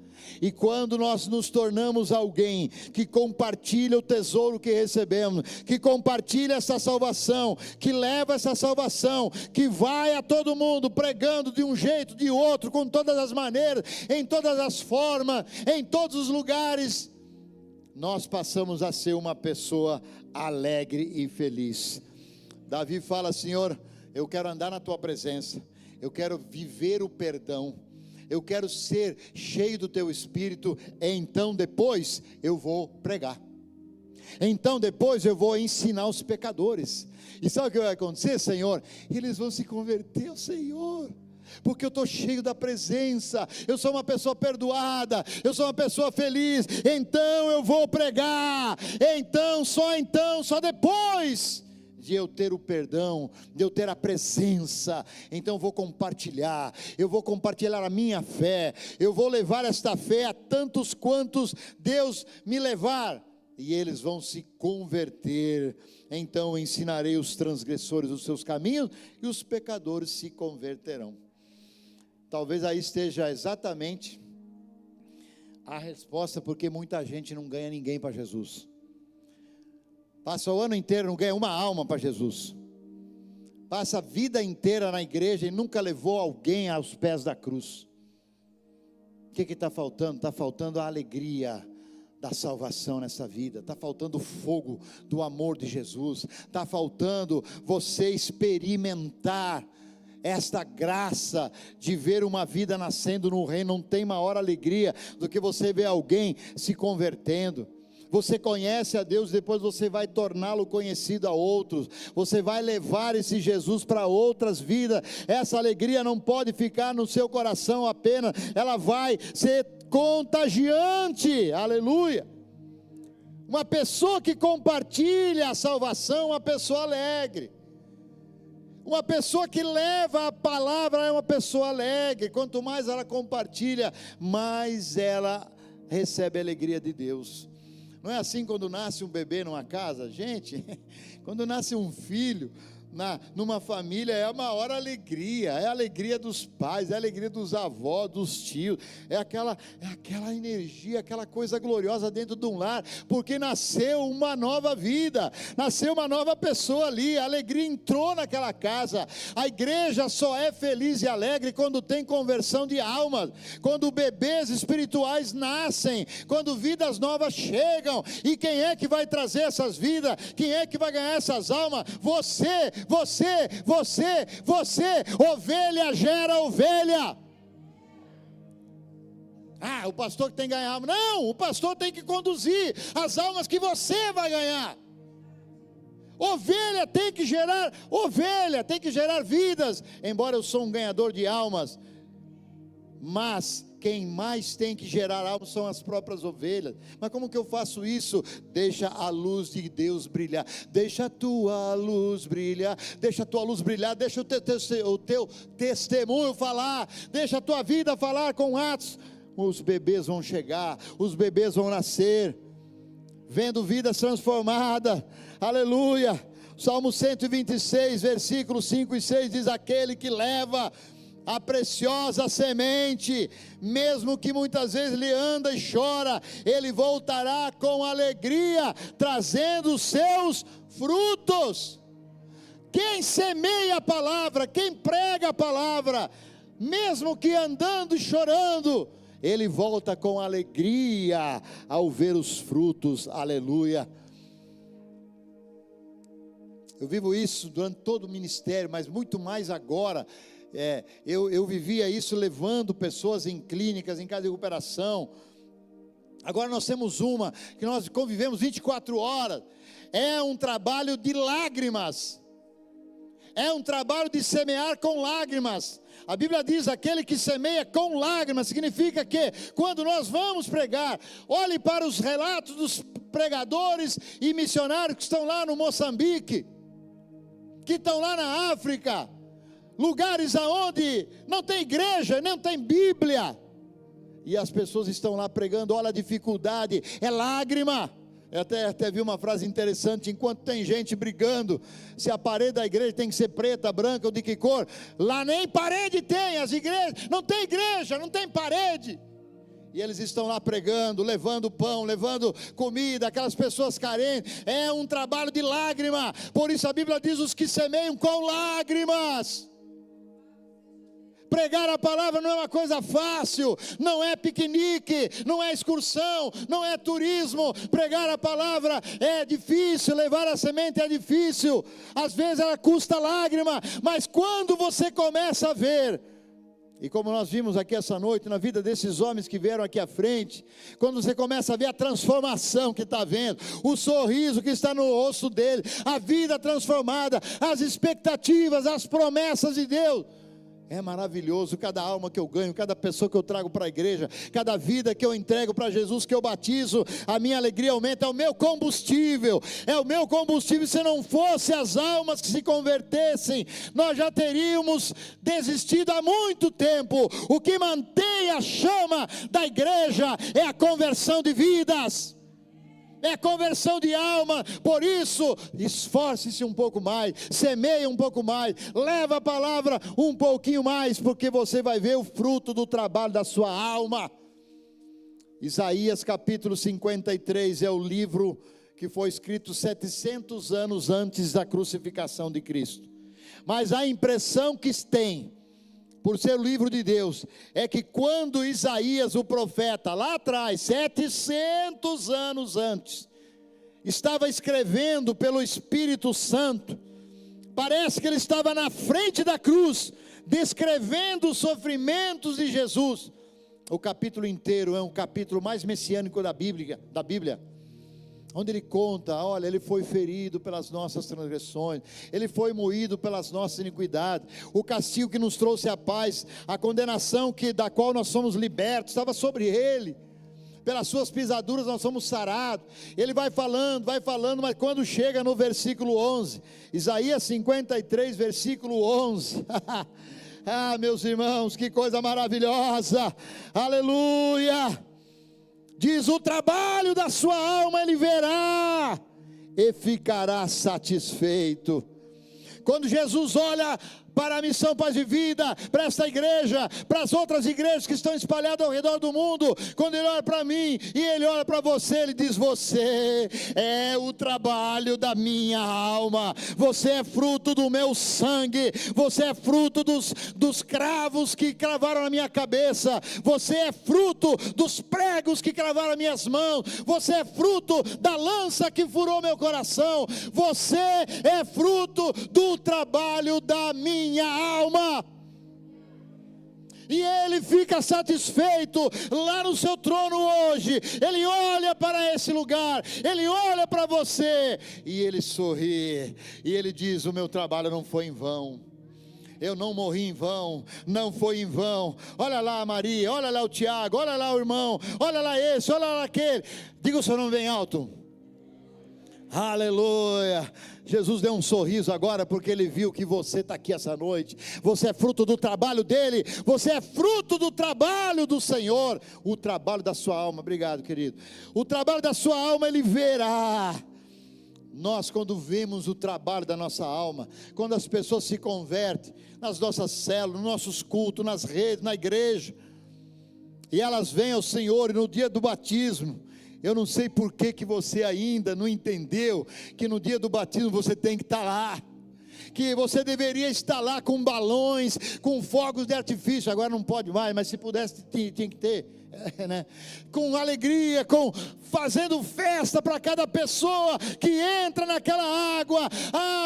E quando nós nos tornamos alguém que compartilha o tesouro que recebemos, que compartilha essa salvação, que leva essa salvação, que vai a todo mundo pregando de um jeito, de outro, com todas as maneiras, em todas as formas, em todos os lugares, nós passamos a ser uma pessoa alegre e feliz. Davi fala: Senhor, eu quero andar na tua presença, eu quero viver o perdão, eu quero ser cheio do teu Espírito. Então depois eu vou pregar, então depois eu vou ensinar os pecadores. E sabe o que vai acontecer, Senhor? Eles vão se converter ao Senhor, porque eu estou cheio da presença, eu sou uma pessoa perdoada, eu sou uma pessoa feliz. Então eu vou pregar, então, só depois de eu ter o perdão, de eu ter a presença, então eu vou compartilhar a minha fé, eu vou levar esta fé a tantos quantos Deus me levar, e eles vão se converter. Então ensinarei os transgressores os seus caminhos, e os pecadores se converterão. Talvez aí esteja exatamente a resposta, porque muita gente não ganha ninguém para Jesus. Passa o ano inteiro, não ganha uma alma para Jesus. Passa a vida inteira na igreja e nunca levou alguém aos pés da cruz. O que está faltando? Está faltando a alegria da salvação nessa vida. Está faltando o fogo do amor de Jesus. Está faltando você experimentar esta graça de ver uma vida nascendo no reino. Não tem maior alegria do que você ver alguém se convertendo. Você conhece a Deus, depois você vai torná-lo conhecido a outros, você vai levar esse Jesus para outras vidas. Essa alegria não pode ficar no seu coração apenas, ela vai ser contagiante. Aleluia. Uma pessoa que compartilha a salvação, uma pessoa alegre. Uma pessoa que leva a palavra é uma pessoa alegre. Quanto mais ela compartilha, mais ela recebe a alegria de Deus. Não é assim quando nasce um bebê numa casa? Gente, quando nasce um filho, numa família é a maior alegria, é a alegria dos pais, é a alegria dos avós, dos tios, é aquela energia, aquela coisa gloriosa dentro de um lar, porque nasceu uma nova vida, nasceu uma nova pessoa ali, a alegria entrou naquela casa. A igreja só é feliz e alegre quando tem conversão de almas, quando bebês espirituais nascem, quando vidas novas chegam. E quem é que vai trazer essas vidas? Quem é que vai ganhar essas almas? Você, ovelha gera ovelha. O pastor que tem que ganhar alma. Não, o pastor tem que conduzir as almas que você vai ganhar. Ovelha tem que gerar vidas. Embora eu sou um ganhador de almas, mas quem mais tem que gerar almas são as próprias ovelhas. Mas como que eu faço isso? Deixa a luz de Deus brilhar. Deixa a tua luz brilhar. Deixa a tua luz brilhar. Deixa o teu testemunho falar. Deixa a tua vida falar com atos. Os bebês vão chegar. Os bebês vão nascer, vendo vidas transformadas. Aleluia. Salmo 126, versículos 5 e 6 diz: aquele que leva a preciosa semente, mesmo que muitas vezes ele anda e chora, ele voltará com alegria, trazendo os seus frutos. Quem semeia a palavra, quem prega a palavra, mesmo que andando e chorando, ele volta com alegria ao ver os frutos. Aleluia. Eu vivo isso durante todo o ministério, mas muito mais agora. Eu vivia isso levando pessoas em clínicas, em casa de recuperação. Agora nós temos uma que nós convivemos 24 horas. É um trabalho de lágrimas. É um trabalho de semear com lágrimas. A Bíblia diz: aquele que semeia com lágrimas, significa que quando nós vamos pregar, olhe para os relatos dos pregadores e missionários que estão lá no Moçambique, que estão lá na África, lugares aonde não tem igreja, não tem Bíblia, e as pessoas estão lá pregando. Olha a dificuldade, é lágrima. Eu até vi uma frase interessante: enquanto tem gente brigando se a parede da igreja tem que ser preta, branca ou de que cor, lá nem parede tem. As igrejas, não tem igreja, não tem parede, e eles estão lá pregando, levando pão, levando comida, aquelas pessoas carentes. É um trabalho de lágrima. Por isso a Bíblia diz: os que semeiam com lágrimas. Pregar a palavra não é uma coisa fácil, não é piquenique, não é excursão, não é turismo. Pregar a palavra é difícil, levar a semente é difícil, às vezes ela custa lágrima, mas quando você começa a ver, e como nós vimos aqui essa noite, na vida desses homens que vieram aqui à frente, quando você começa a ver a transformação que está vendo, o sorriso que está no rosto dele, a vida transformada, as expectativas, as promessas de Deus, é maravilhoso. Cada alma que eu ganho, cada pessoa que eu trago para a igreja, cada vida que eu entrego para Jesus, que eu batizo, a minha alegria aumenta. É o meu combustível, é o meu combustível. Se não fosse as almas que se convertessem, nós já teríamos desistido há muito tempo. O que mantém a chama da igreja é a conversão de vidas, é conversão de alma. Por isso, esforce-se um pouco mais, semeie um pouco mais, leva a palavra um pouquinho mais, porque você vai ver o fruto do trabalho da sua alma. Isaías capítulo 53 é o livro que foi escrito 700 anos antes da crucificação de Cristo. Mas a impressão que tem, por ser o livro de Deus, é que quando Isaías, o profeta, lá atrás, 700 anos antes, estava escrevendo pelo Espírito Santo, parece que ele estava na frente da cruz, descrevendo os sofrimentos de Jesus. O capítulo inteiro é um capítulo mais messiânico da Bíblia, onde ele conta: olha, ele foi ferido pelas nossas transgressões, ele foi moído pelas nossas iniquidades, o castigo que nos trouxe a paz, a condenação da qual nós somos libertos, estava sobre ele, pelas suas pisaduras nós somos sarados. Ele vai falando, mas quando chega no versículo 11, Isaías 53, versículo 11, meus irmãos, que coisa maravilhosa, aleluia! Diz: o trabalho da sua alma ele verá e ficará satisfeito. Quando Jesus olha para a Missão Paz e Vida, para esta igreja, para as outras igrejas que estão espalhadas ao redor do mundo, quando Ele olha para mim e Ele olha para você, Ele diz: você é o trabalho da minha alma, você é fruto do meu sangue, você é fruto dos cravos que cravaram na minha cabeça, você é fruto dos pregos que cravaram nas minhas mãos, você é fruto da lança que furou meu coração, você é fruto do trabalho da minha alma. E Ele fica satisfeito lá no seu trono hoje. Ele olha para esse lugar, Ele olha para você e Ele sorri, e Ele diz: o meu trabalho não foi em vão, eu não morri em vão, não foi em vão. Olha lá a Maria, olha lá o Tiago, olha lá o irmão, olha lá esse, olha lá aquele. Diga o seu nome bem alto. Aleluia. Jesus deu um sorriso agora porque Ele viu que você está aqui essa noite. Você é fruto do trabalho dEle, você é fruto do trabalho do Senhor, o trabalho da sua alma. Obrigado, querido. O trabalho da sua alma Ele verá. Nós, quando vemos o trabalho da nossa alma, quando as pessoas se convertem nas nossas células, nos nossos cultos, nas redes, na igreja, e elas vêm ao Senhor, e no dia do batismo, eu não sei por que você ainda não entendeu que no dia do batismo você tem que estar lá, que você deveria estar lá com balões, com fogos de artifício. Agora não pode mais, mas se pudesse tinha que ter, né? Com alegria, fazendo festa para cada pessoa que entra naquela água.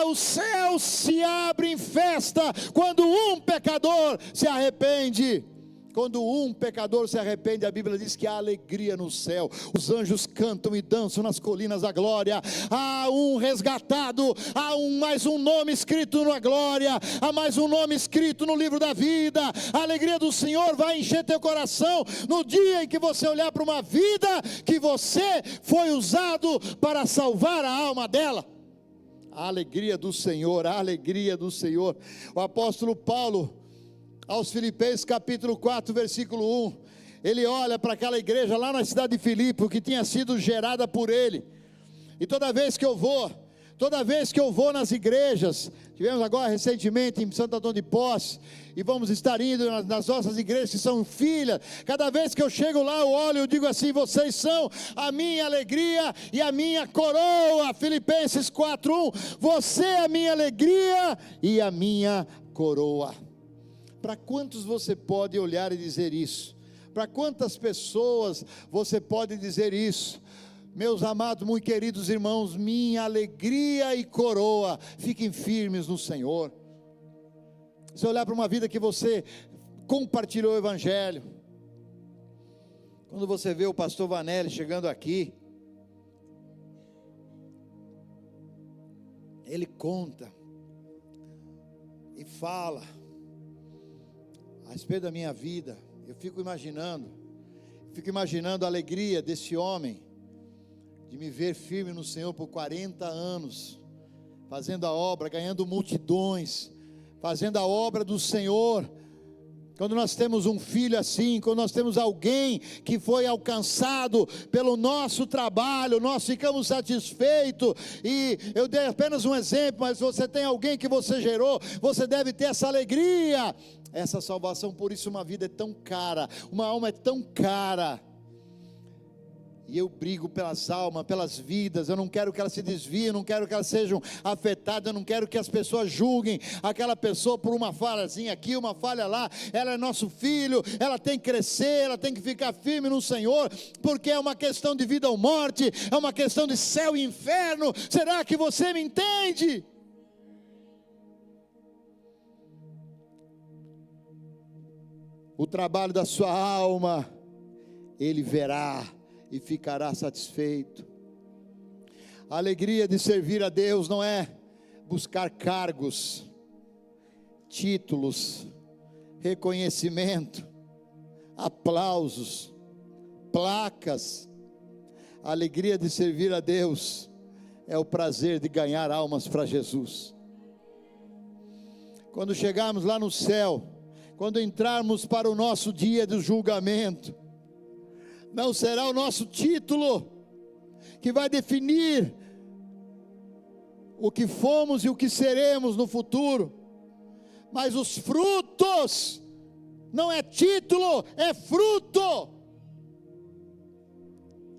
O céu se abre em festa quando um pecador se arrepende. Quando um pecador se arrepende, a Bíblia diz que há alegria no céu, os anjos cantam e dançam nas colinas da glória. Há um resgatado, há mais um nome escrito na glória, há mais um nome escrito no livro da vida. A alegria do Senhor vai encher teu coração no dia em que você olhar para uma vida que você foi usado para salvar a alma dela. A alegria do Senhor, a alegria do Senhor. O apóstolo Paulo, aos Filipenses capítulo 4 versículo 1, ele olha para aquela igreja lá na cidade de Filipe, que tinha sido gerada por ele. E toda vez que eu vou nas igrejas, tivemos agora recentemente em Santo Antônio de Posse, e vamos estar indo nas nossas igrejas que são filhas. Cada vez que eu chego lá, eu olho e digo assim: vocês são a minha alegria e a minha coroa. Filipenses 4:1, você é a minha alegria e a minha coroa. Para quantos você pode olhar e dizer isso? Para quantas pessoas você pode dizer isso? Meus amados, muito queridos irmãos, minha alegria e coroa, fiquem firmes no Senhor. Se olhar para uma vida que você compartilhou o Evangelho, quando você vê o pastor Vanelli chegando aqui, ele conta e fala a respeito da minha vida. Eu fico imaginando a alegria desse homem, de me ver firme no Senhor por 40 anos, fazendo a obra, ganhando multidões, fazendo a obra do Senhor. Quando nós temos um filho assim, quando nós temos alguém que foi alcançado pelo nosso trabalho, nós ficamos satisfeitos. E eu dei apenas um exemplo, mas você tem alguém que você gerou, você deve ter essa alegria, essa salvação. Por isso uma vida é tão cara, uma alma é tão cara. E eu brigo pelas almas, pelas vidas. Eu não quero que elas se desviem, eu não quero que elas sejam afetadas, eu não quero que as pessoas julguem aquela pessoa por uma falhazinha aqui, uma falha lá. Ela é nosso filho, ela tem que crescer, ela tem que ficar firme no Senhor, porque é uma questão de vida ou morte, é uma questão de céu e inferno. Será que você me entende? O trabalho da sua alma, Ele verá e ficará satisfeito. A alegria de servir a Deus não é buscar cargos, títulos, reconhecimento, aplausos, placas. A alegria de servir a Deus é o prazer de ganhar almas para Jesus. Quando chegarmos lá no céu, quando entrarmos para o nosso dia do julgamento, não será o nosso título que vai definir o que fomos e o que seremos no futuro, mas os frutos, não é título, é fruto.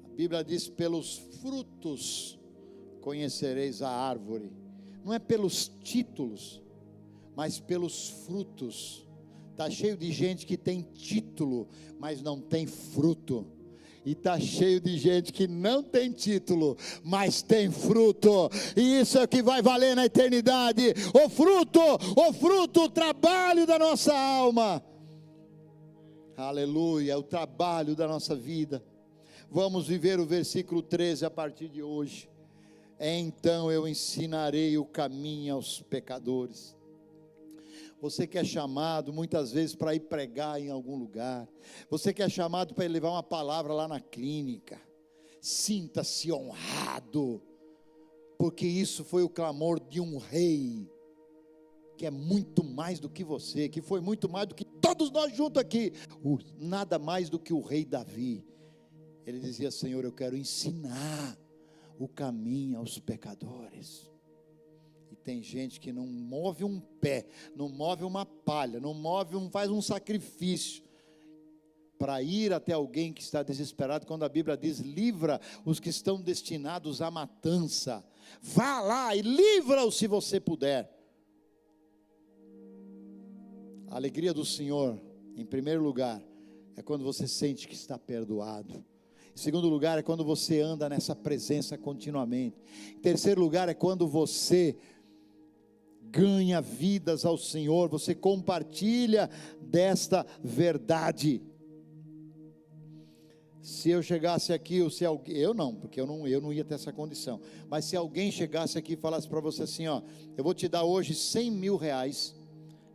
A Bíblia diz: pelos frutos conhecereis a árvore. Não é pelos títulos, mas pelos frutos. Está cheio de gente que tem título, mas não tem fruto. E está cheio de gente que não tem título, mas tem fruto. E isso é o que vai valer na eternidade. O fruto, o trabalho da nossa alma. Aleluia, é o trabalho da nossa vida. Vamos viver o versículo 13 a partir de hoje. Então eu ensinarei o caminho aos pecadores. Você que é chamado muitas vezes para ir pregar em algum lugar, você que é chamado para ir levar uma palavra lá na clínica, sinta-se honrado, porque isso foi o clamor de um rei, que é muito mais do que você, que foi muito mais do que todos nós juntos aqui, nada mais do que o rei Davi. Ele dizia: Senhor, eu quero ensinar o caminho aos pecadores. E tem gente que não move um pé, não move uma palha, não faz um sacrifício para ir até alguém que está desesperado, quando a Bíblia diz: livra os que estão destinados à matança. Vá lá e livra-os se você puder. A alegria do Senhor, em primeiro lugar, é quando você sente que está perdoado. Em segundo lugar, é quando você anda nessa presença continuamente. Em terceiro lugar, é quando você ganha vidas ao Senhor, você compartilha desta verdade. Se eu chegasse aqui, ou se alguém, eu não, porque eu não ia ter essa condição, mas se alguém chegasse aqui e falasse para você assim: ó, eu vou te dar hoje 100 mil reais,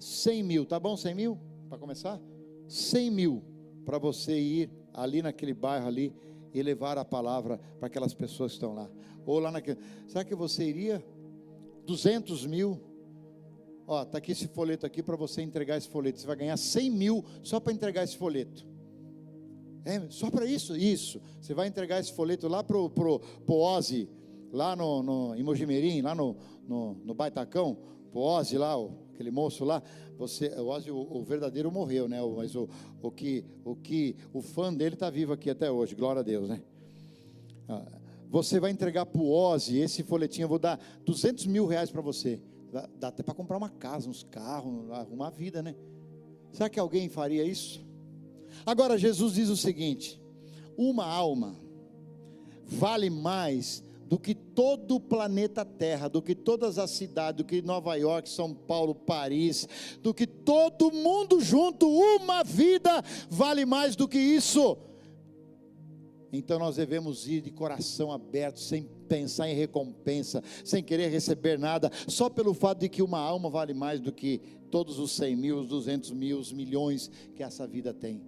100 mil, tá bom? 100 mil, para começar? 100 mil, para você ir ali naquele bairro ali, e levar a palavra para aquelas pessoas que estão lá, ou lá naquele, será que você iria? 200 mil, ó, está aqui esse folheto aqui para você entregar esse folheto, você vai ganhar 100 mil só para entregar esse folheto, só para isso, você vai entregar esse folheto lá pro Ozzy, lá em Mojimirim, lá no Baitacão, pro Ozzy lá, aquele moço lá, o Ozzy, o verdadeiro morreu, né? Mas o fã dele está vivo aqui até hoje, glória a Deus, né? Você vai entregar para o Ozzy esse folhetinho, eu vou dar 200 mil reais para você, dá até para comprar uma casa, uns carros, arrumar a vida, né? Será que alguém faria isso? Agora Jesus diz o seguinte: uma alma vale mais do que todo o planeta Terra, do que todas as cidades, do que Nova York, São Paulo, Paris, do que todo mundo junto. Uma vida vale mais do que isso. Então nós devemos ir de coração aberto, sem pensar em recompensa, sem querer receber nada, só pelo fato de que uma alma vale mais do que todos os 100 mil, os 200 mil, os milhões que essa vida tem.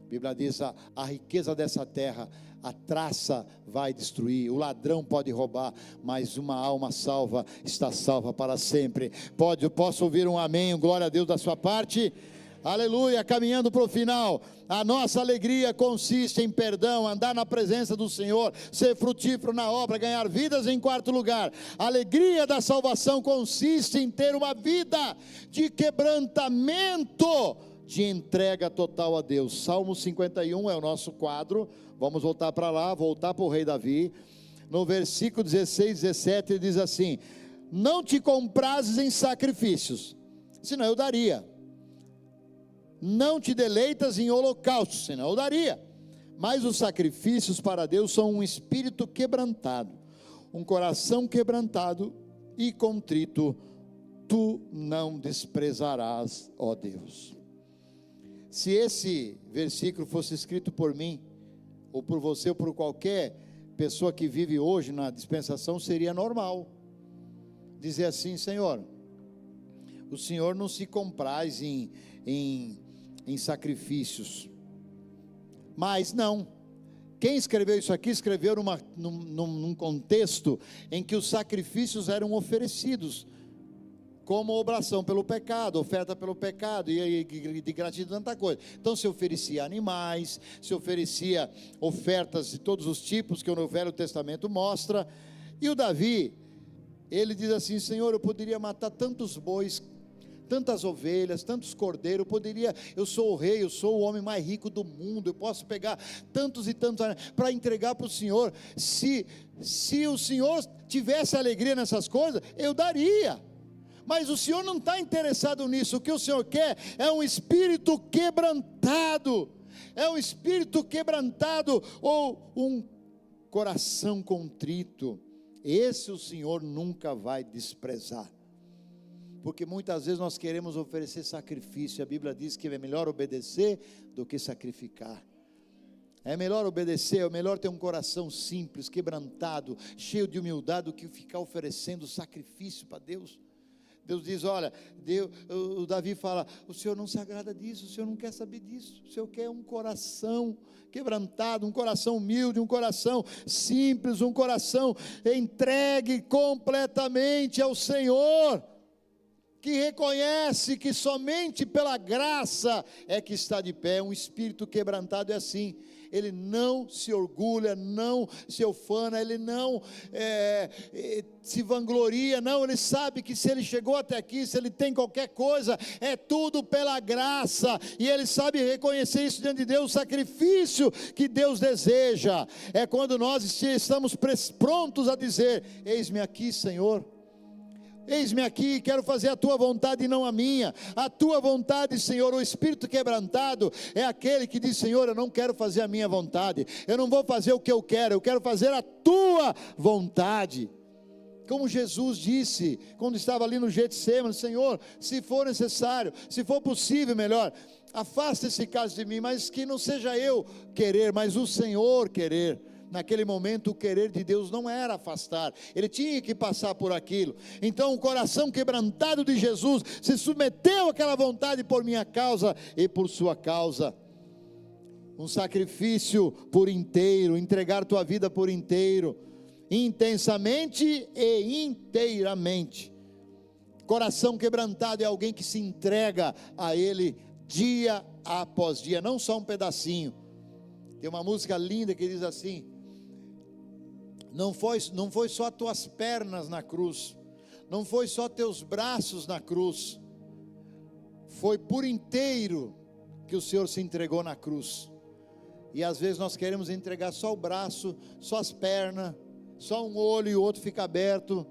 A Bíblia diz: a riqueza dessa terra, a traça vai destruir, o ladrão pode roubar, mas uma alma salva está salva para sempre. Posso ouvir um amém, glória a Deus da sua parte? Aleluia. Caminhando para o final, a nossa alegria consiste em perdão, andar na presença do Senhor, ser frutífero na obra, ganhar vidas. Em quarto lugar, a alegria da salvação consiste em ter uma vida de quebrantamento, de entrega total a Deus. Salmo 51 é o nosso quadro, vamos voltar para lá, voltar para o rei Davi. No versículo 16, 17 ele diz assim: não te comprases em sacrifícios, senão eu daria. Não te deleitas em holocaustos, senão eu daria. Mas os sacrifícios para Deus são um espírito quebrantado, um coração quebrantado e contrito, tu não desprezarás, ó Deus. Se esse versículo fosse escrito por mim, ou por você, ou por qualquer pessoa que vive hoje na dispensação, seria normal dizer assim: Senhor, o Senhor não se compraz em sacrifícios. Mas não, quem escreveu isso aqui, escreveu num contexto em que os sacrifícios eram oferecidos como oblação pelo pecado, oferta pelo pecado, e de gratidão, tanta coisa. Então se oferecia animais, se oferecia ofertas de todos os tipos que o Velho Testamento mostra. E o Davi, Ele diz assim: Senhor, eu poderia matar tantos bois, tantas ovelhas, tantos cordeiros, eu sou o rei, eu sou o homem mais rico do mundo, eu posso pegar tantos e tantos para entregar para o Senhor. Se o Senhor tivesse alegria nessas coisas, eu daria. Mas o Senhor não está interessado nisso. O que o Senhor quer é um espírito quebrantado. É um espírito quebrantado ou um coração contrito. Esse o Senhor nunca vai desprezar. Porque muitas vezes nós queremos oferecer sacrifício. A Bíblia diz que é melhor obedecer do que sacrificar. É melhor obedecer, é melhor ter um coração simples, quebrantado, cheio de humildade, do que ficar oferecendo sacrifício para Deus. Deus diz: olha, o Davi fala: o Senhor não se agrada disso, o Senhor não quer saber disso. O Senhor quer um coração quebrantado, um coração humilde, um coração simples, um coração entregue completamente ao Senhor, que reconhece que somente pela graça é que está de pé. Um espírito quebrantado é assim. Ele não se orgulha, não se ufana, ele não se vangloria, não. Ele sabe que se ele chegou até aqui, se ele tem qualquer coisa, é tudo pela graça, e ele sabe reconhecer isso diante de Deus. O sacrifício que Deus deseja é quando nós estamos prontos a dizer: eis-me aqui, Senhor. Eis-me aqui, quero fazer a tua vontade e não a minha. A tua vontade, Senhor. O espírito quebrantado é aquele que diz: Senhor, eu não quero fazer a minha vontade, eu não vou fazer o que eu quero fazer a tua vontade. Como Jesus disse, quando estava ali no Getsêmani: Senhor, se for necessário, se for possível, melhor, afasta esse caso de mim, mas que não seja eu querer, mas o Senhor querer. Naquele momento o querer de Deus não era afastar, ele tinha que passar por aquilo. Então o coração quebrantado de Jesus se submeteu àquela vontade por minha causa e por sua causa. Um sacrifício por inteiro, entregar tua vida por inteiro, intensamente e inteiramente. Coração quebrantado é alguém que se entrega a Ele dia após dia, não só um pedacinho. Tem uma música linda que diz assim: não foi só tuas pernas na cruz, não foi só teus braços na cruz, foi por inteiro que o Senhor se entregou na cruz. E às vezes nós queremos entregar só o braço, só as pernas, só um olho e o outro fica aberto.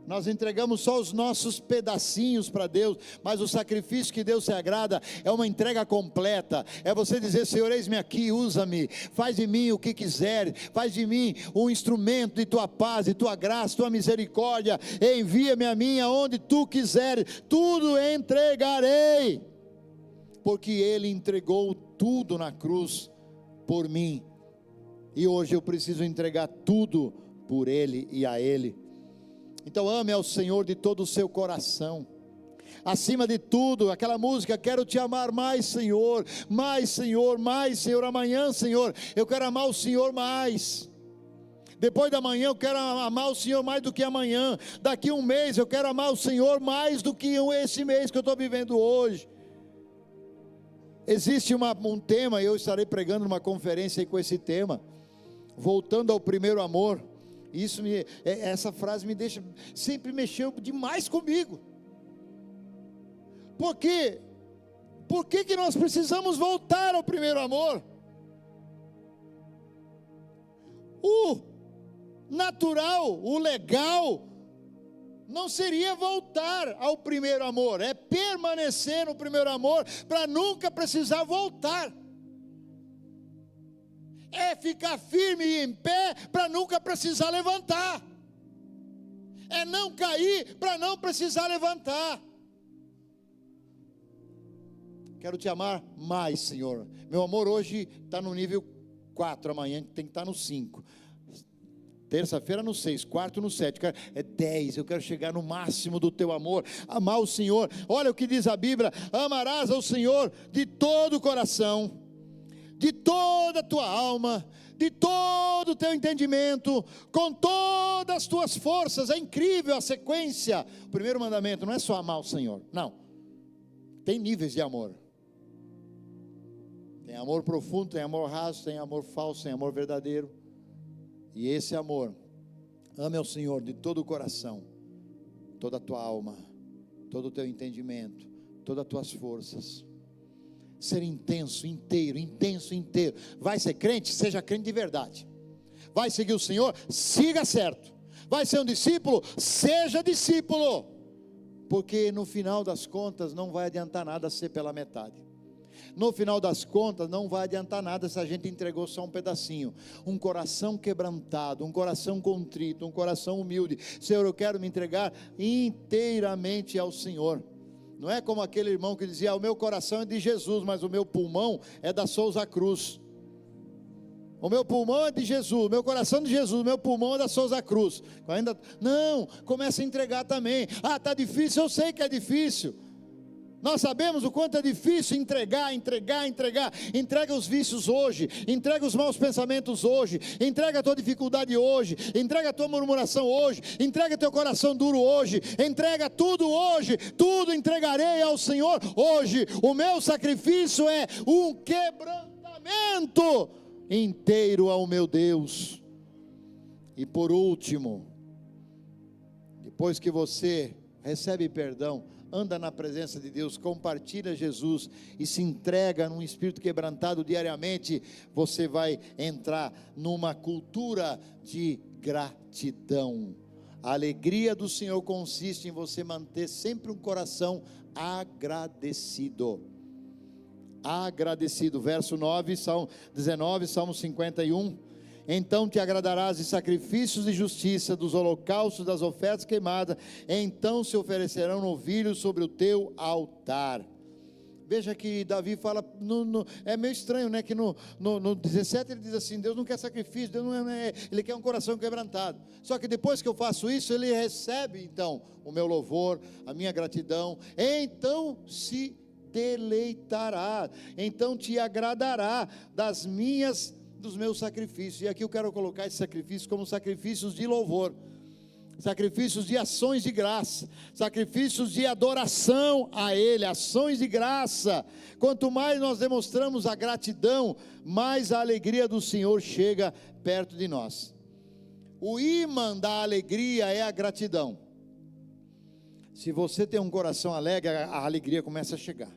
Nós entregamos só os nossos pedacinhos para Deus, mas o sacrifício que Deus se agrada é uma entrega completa. É você dizer: Senhor, eis-me aqui, usa-me, faz de mim o que quiser, faz de mim um instrumento de tua paz, de tua graça, tua misericórdia. Envia-me a mim aonde tu quiseres, tudo entregarei, porque Ele entregou tudo na cruz por mim, e hoje eu preciso entregar tudo por Ele e a Ele. Então ame ao Senhor de todo o seu coração, acima de tudo. Aquela música: quero te amar mais, Senhor, mais, Senhor, mais, Senhor. Amanhã, Senhor, eu quero amar o Senhor mais. Depois da manhã eu quero amar o Senhor mais do que amanhã. Daqui um mês eu quero amar o Senhor mais do que esse mês que eu estou vivendo hoje. Existe um tema, eu estarei pregando numa conferência aí com esse tema, voltando ao primeiro amor. Essa frase sempre mexeu demais comigo. Por quê? Por que nós precisamos voltar ao primeiro amor? O natural, o legal, não seria voltar ao primeiro amor, é permanecer no primeiro amor para nunca precisar voltar. É ficar firme e em pé para nunca precisar levantar. É não cair para não precisar levantar. Quero te amar mais, Senhor. Meu amor hoje está no nível 4, amanhã tem que estar no 5. Terça-feira no 6, quarto no 7, é 10, eu quero chegar no máximo do teu amor, amar o Senhor. Olha o que diz a Bíblia: amarás ao Senhor de todo o coração, de toda a tua alma, de todo o teu entendimento, com todas as tuas forças. É incrível a sequência. O primeiro mandamento não é só amar o Senhor, não, tem níveis de amor. Tem amor profundo, tem amor raso, tem amor falso, tem amor verdadeiro. E esse amor: ame ao Senhor de todo o coração, toda a tua alma, todo o teu entendimento, todas as tuas forças. Ser intenso, inteiro. Vai ser crente? Seja crente de verdade. Vai seguir o Senhor? Siga certo. Vai ser um discípulo? Seja discípulo. Porque no final das contas não vai adiantar nada ser pela metade. No final das contas não vai adiantar nada se a gente entregou só um pedacinho. Um coração quebrantado, um coração contrito, um coração humilde. Senhor, eu quero me entregar inteiramente ao Senhor. Não é como aquele irmão que dizia: o meu coração é de Jesus, mas o meu pulmão é da Souza Cruz. O meu pulmão é de Jesus, meu coração é de Jesus, meu pulmão é da Souza Cruz. Não, começa a entregar também. Está difícil, eu sei que é difícil. Nós sabemos o quanto é difícil entregar. Entrega os vícios hoje, entrega os maus pensamentos hoje, entrega a tua dificuldade hoje, entrega a tua murmuração hoje, entrega teu coração duro hoje, entrega tudo hoje. Tudo entregarei ao Senhor hoje. O meu sacrifício é um quebrantamento inteiro ao meu Deus. E por último, depois que você recebe perdão, anda na presença de Deus, compartilha Jesus e se entrega num espírito quebrantado diariamente, você vai entrar numa cultura de gratidão. A alegria do Senhor consiste em você manter sempre um coração agradecido. Verso 9, Salmo 19, Salmo 51. Então te agradarás de sacrifícios de justiça, dos holocaustos, das ofertas queimadas. Então se oferecerão novilhos sobre o teu altar. Veja que Davi fala, é meio estranho, né? Que no 17 ele diz assim: Deus não quer sacrifício, Deus Ele quer um coração quebrantado. Só que depois que eu faço isso, Ele recebe então o meu louvor, a minha gratidão. Então se deleitará, então te agradará dos meus sacrifícios. E aqui eu quero colocar esse sacrifício como sacrifícios de louvor, sacrifícios de ações de graça, sacrifícios de adoração a Ele, ações de graça. Quanto mais nós demonstramos a gratidão, mais a alegria do Senhor chega perto de nós. O ímã da alegria é a gratidão. Se você tem um coração alegre, a alegria começa a chegar.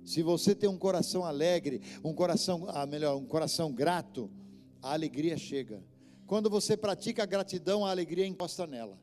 Se você tem um coração alegre, um coração grato, a alegria chega. Quando você pratica a gratidão, a alegria encosta nela.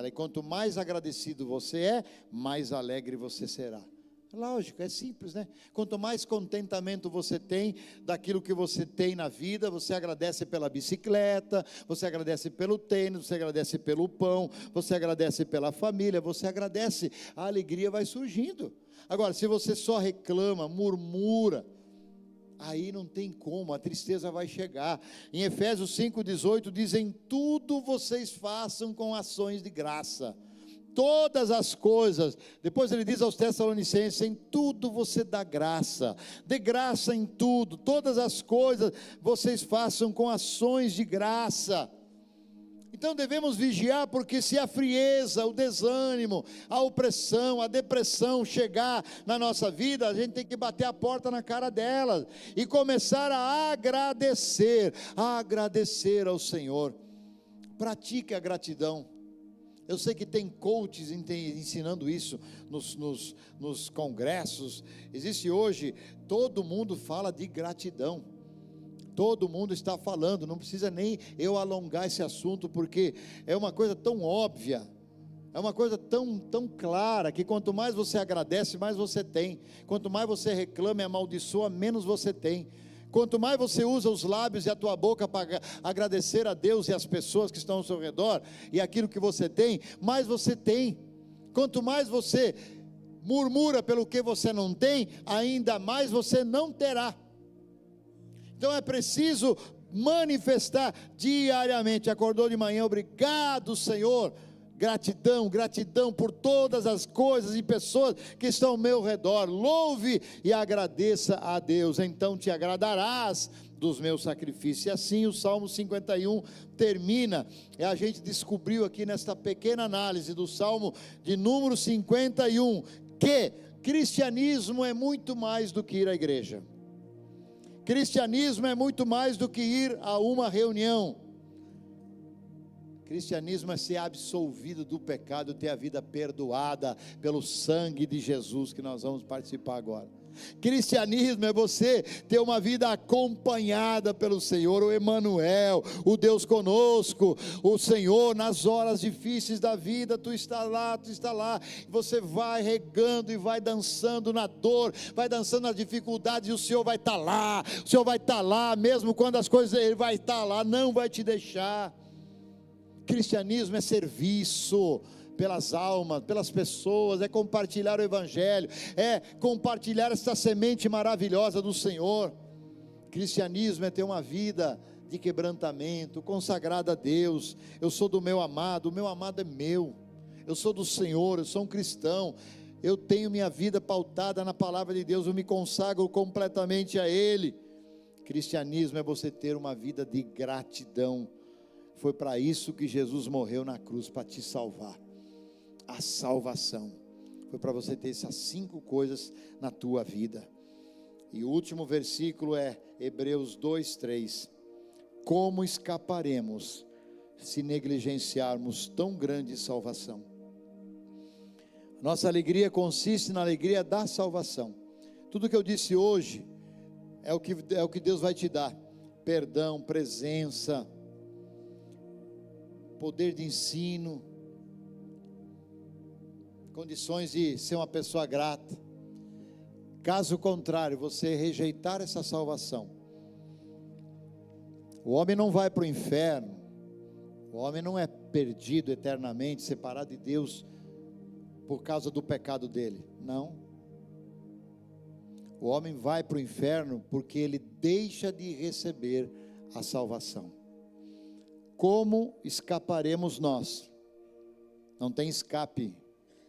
E quanto mais agradecido você é, mais alegre você será. Lógico, é simples, né? Quanto mais contentamento você tem daquilo que você tem na vida, você agradece pela bicicleta, você agradece pelo tênis, você agradece pelo pão, você agradece pela família, você agradece, a alegria vai surgindo. Agora, se você só reclama, murmura, aí não tem como, a tristeza vai chegar. Em Efésios 5,18 diz: em tudo vocês façam com ações de graça. Todas as coisas, depois ele diz aos Tessalonicenses: em tudo você dá graça, dê graça em tudo, todas as coisas vocês façam com ações de graça. Então devemos vigiar, porque se a frieza, o desânimo, a opressão, a depressão chegar na nossa vida, a gente tem que bater a porta na cara delas e começar a agradecer ao Senhor. Pratique a gratidão. Eu sei que tem coaches ensinando isso nos congressos. Existe hoje, todo mundo fala de gratidão. Todo mundo está falando, não precisa nem eu alongar esse assunto, porque é uma coisa tão óbvia, é uma coisa tão clara, que quanto mais você agradece, mais você tem. Quanto mais você reclama e amaldiçoa, menos você tem. Quanto mais você usa os lábios e a tua boca para agradecer a Deus e as pessoas que estão ao seu redor, e aquilo que você tem, mais você tem. Quanto mais você murmura pelo que você não tem, ainda mais você não terá. Então é preciso manifestar diariamente. Acordou de manhã, obrigado, Senhor. Gratidão por todas as coisas e pessoas que estão ao meu redor. Louve e agradeça a Deus, então te agradarás dos meus sacrifícios. E assim o Salmo 51 termina. E a gente descobriu aqui nesta pequena análise do Salmo de número 51, que cristianismo é muito mais do que ir à igreja. Cristianismo é muito mais do que ir a uma reunião. Cristianismo é ser absolvido do pecado, ter a vida perdoada pelo sangue de Jesus, que nós vamos participar agora. Cristianismo é você ter uma vida acompanhada pelo Senhor, o Emanuel, o Deus conosco, o Senhor nas horas difíceis da vida. Tu está lá, você vai regando e vai dançando na dor, vai dançando nas dificuldades, e o Senhor vai estar lá, mesmo quando as coisas, Ele vai estar lá, não vai te deixar. Cristianismo é serviço pelas almas, pelas pessoas, é compartilhar o Evangelho, é compartilhar essa semente maravilhosa do Senhor. Cristianismo é ter uma vida de quebrantamento, consagrada a Deus. Eu sou do meu amado, o meu amado é meu, eu sou do Senhor, eu sou um cristão, eu tenho minha vida pautada na palavra de Deus, eu me consagro completamente a Ele. Cristianismo é você ter uma vida de gratidão. Foi para isso que Jesus morreu na cruz, para te salvar. A salvação foi para você ter essas 5 coisas na tua vida. E o último versículo é Hebreus 2:3. Como escaparemos se negligenciarmos tão grande salvação? Nossa alegria consiste na alegria da salvação. Tudo que eu disse hoje é o que Deus vai te dar: perdão, presença, poder de ensino, condições de ser uma pessoa grata. Caso contrário, você rejeitar essa salvação, o homem não vai para o inferno, o homem não é perdido eternamente, separado de Deus por causa do pecado dele, não. O homem vai para o inferno porque ele deixa de receber a salvação. Como escaparemos nós? Não tem escape,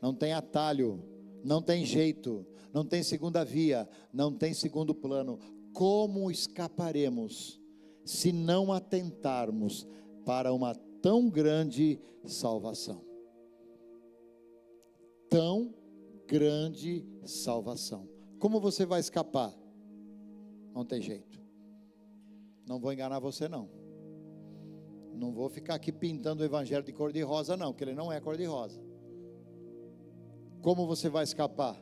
não tem atalho, não tem jeito, não tem segunda via, não tem segundo plano. Como escaparemos se não atentarmos para uma tão grande salvação? Tão grande salvação. Como você vai escapar? Não tem jeito. Não vou enganar você não. Não vou ficar aqui pintando o evangelho de cor de rosa não, porque ele não é cor de rosa. Como você vai escapar?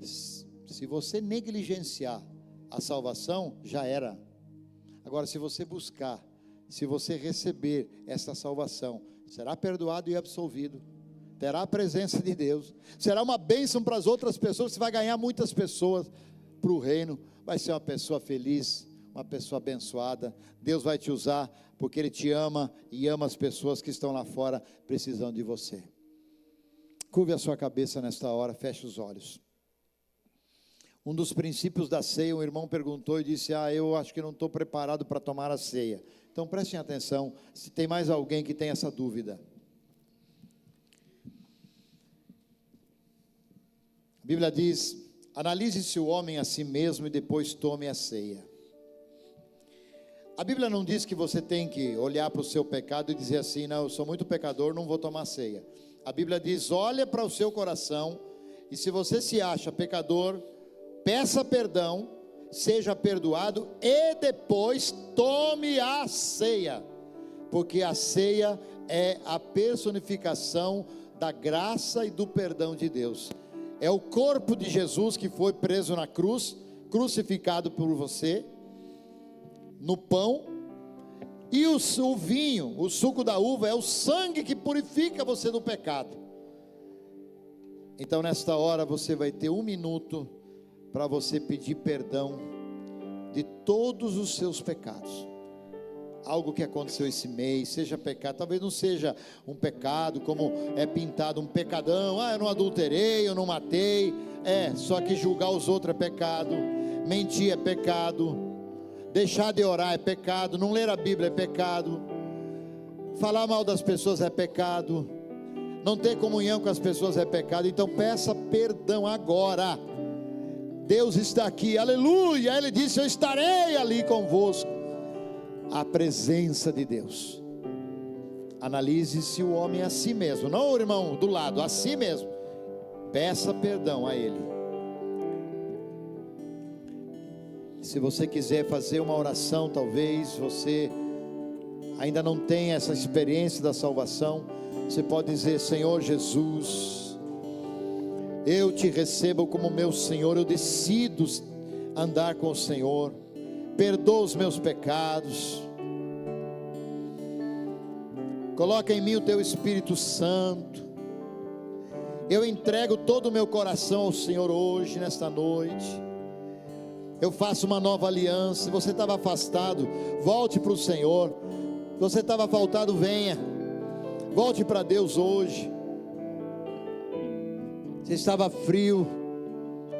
Se você negligenciar a salvação, já era. Agora, se você buscar, se você receber essa salvação, será perdoado e absolvido, terá a presença de Deus, será uma bênção para as outras pessoas. Você vai ganhar muitas pessoas para o reino, vai ser uma pessoa feliz, uma pessoa abençoada. Deus vai te usar, porque Ele te ama e ama as pessoas que estão lá fora precisando de você. Curve a sua cabeça nesta hora, feche os olhos. Um dos princípios da ceia, um irmão perguntou e disse: eu acho que não estou preparado para tomar a ceia. Então prestem atenção, se tem mais alguém que tem essa dúvida. A Bíblia diz: analise-se o homem a si mesmo e depois tome a ceia. A Bíblia não diz que você tem que olhar para o seu pecado e dizer assim: não, eu sou muito pecador, não vou tomar ceia. A Bíblia diz: olha para o seu coração, e se você se acha pecador, peça perdão, seja perdoado, e depois tome a ceia, porque a ceia é a personificação da graça e do perdão de Deus. É o corpo de Jesus que foi preso na cruz, crucificado por você, no pão, e o vinho, o suco da uva, é o sangue que purifica você do pecado. Então nesta hora você vai ter 1 minuto para você pedir perdão de todos os seus pecados. Algo que aconteceu esse mês, seja pecado, talvez não seja um pecado como é pintado, um pecadão: eu não adulterei, eu não matei. Só que julgar os outros é pecado, mentir é pecado, deixar de orar é pecado, não ler a Bíblia é pecado, falar mal das pessoas é pecado, não ter comunhão com as pessoas é pecado. Então peça perdão agora. Deus está aqui, aleluia. Ele disse: eu estarei ali convosco. A presença de Deus. Analise-se o homem a si mesmo, não o irmão do lado, a si mesmo. Peça perdão a Ele. Se você quiser fazer uma oração, talvez você ainda não tem essa experiência da salvação, você pode dizer: Senhor Jesus, eu te recebo como meu Senhor, eu decido andar com o Senhor, perdoa os meus pecados, coloca em mim o teu Espírito Santo, eu entrego todo o meu coração ao Senhor hoje, nesta noite, eu faço uma nova aliança. Se você estava afastado, volte para o Senhor. Se você estava faltado, venha, volte para Deus hoje. Você estava frio,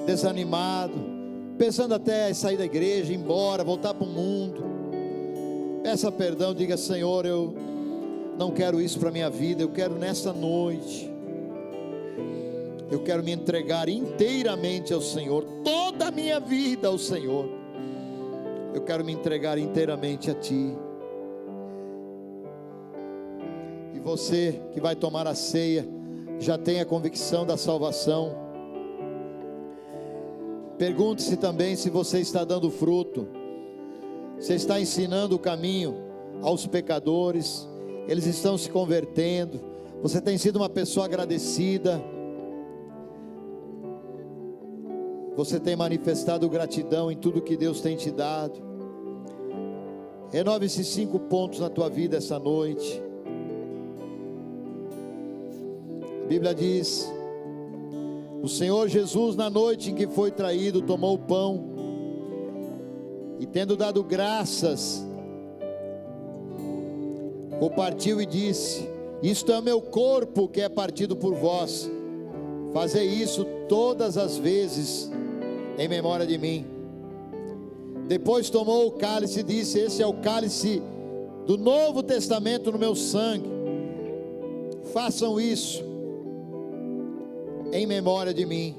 desanimado, pensando até em sair da igreja, ir embora, voltar para o mundo, peça perdão, diga: Senhor, eu não quero isso para a minha vida, eu quero nesta noite, eu quero me entregar inteiramente ao Senhor, toda a minha vida ao Senhor, eu quero me entregar inteiramente a Ti. E você que vai tomar a ceia, já tem a convicção da salvação, pergunte-se também se você está dando fruto, você está ensinando o caminho aos pecadores, eles estão se convertendo, você tem sido uma pessoa agradecida, você tem manifestado gratidão em tudo que Deus tem te dado. Renove esses 5 pontos na tua vida essa noite. A Bíblia diz: o Senhor Jesus, na noite em que foi traído, tomou o pão e, tendo dado graças, o partiu e disse: isto é o meu corpo que é partido por vós, fazei isso todas as vezes em memória de mim. Depois tomou o cálice e disse: esse é o cálice do Novo Testamento no meu sangue, façam isso em memória de mim,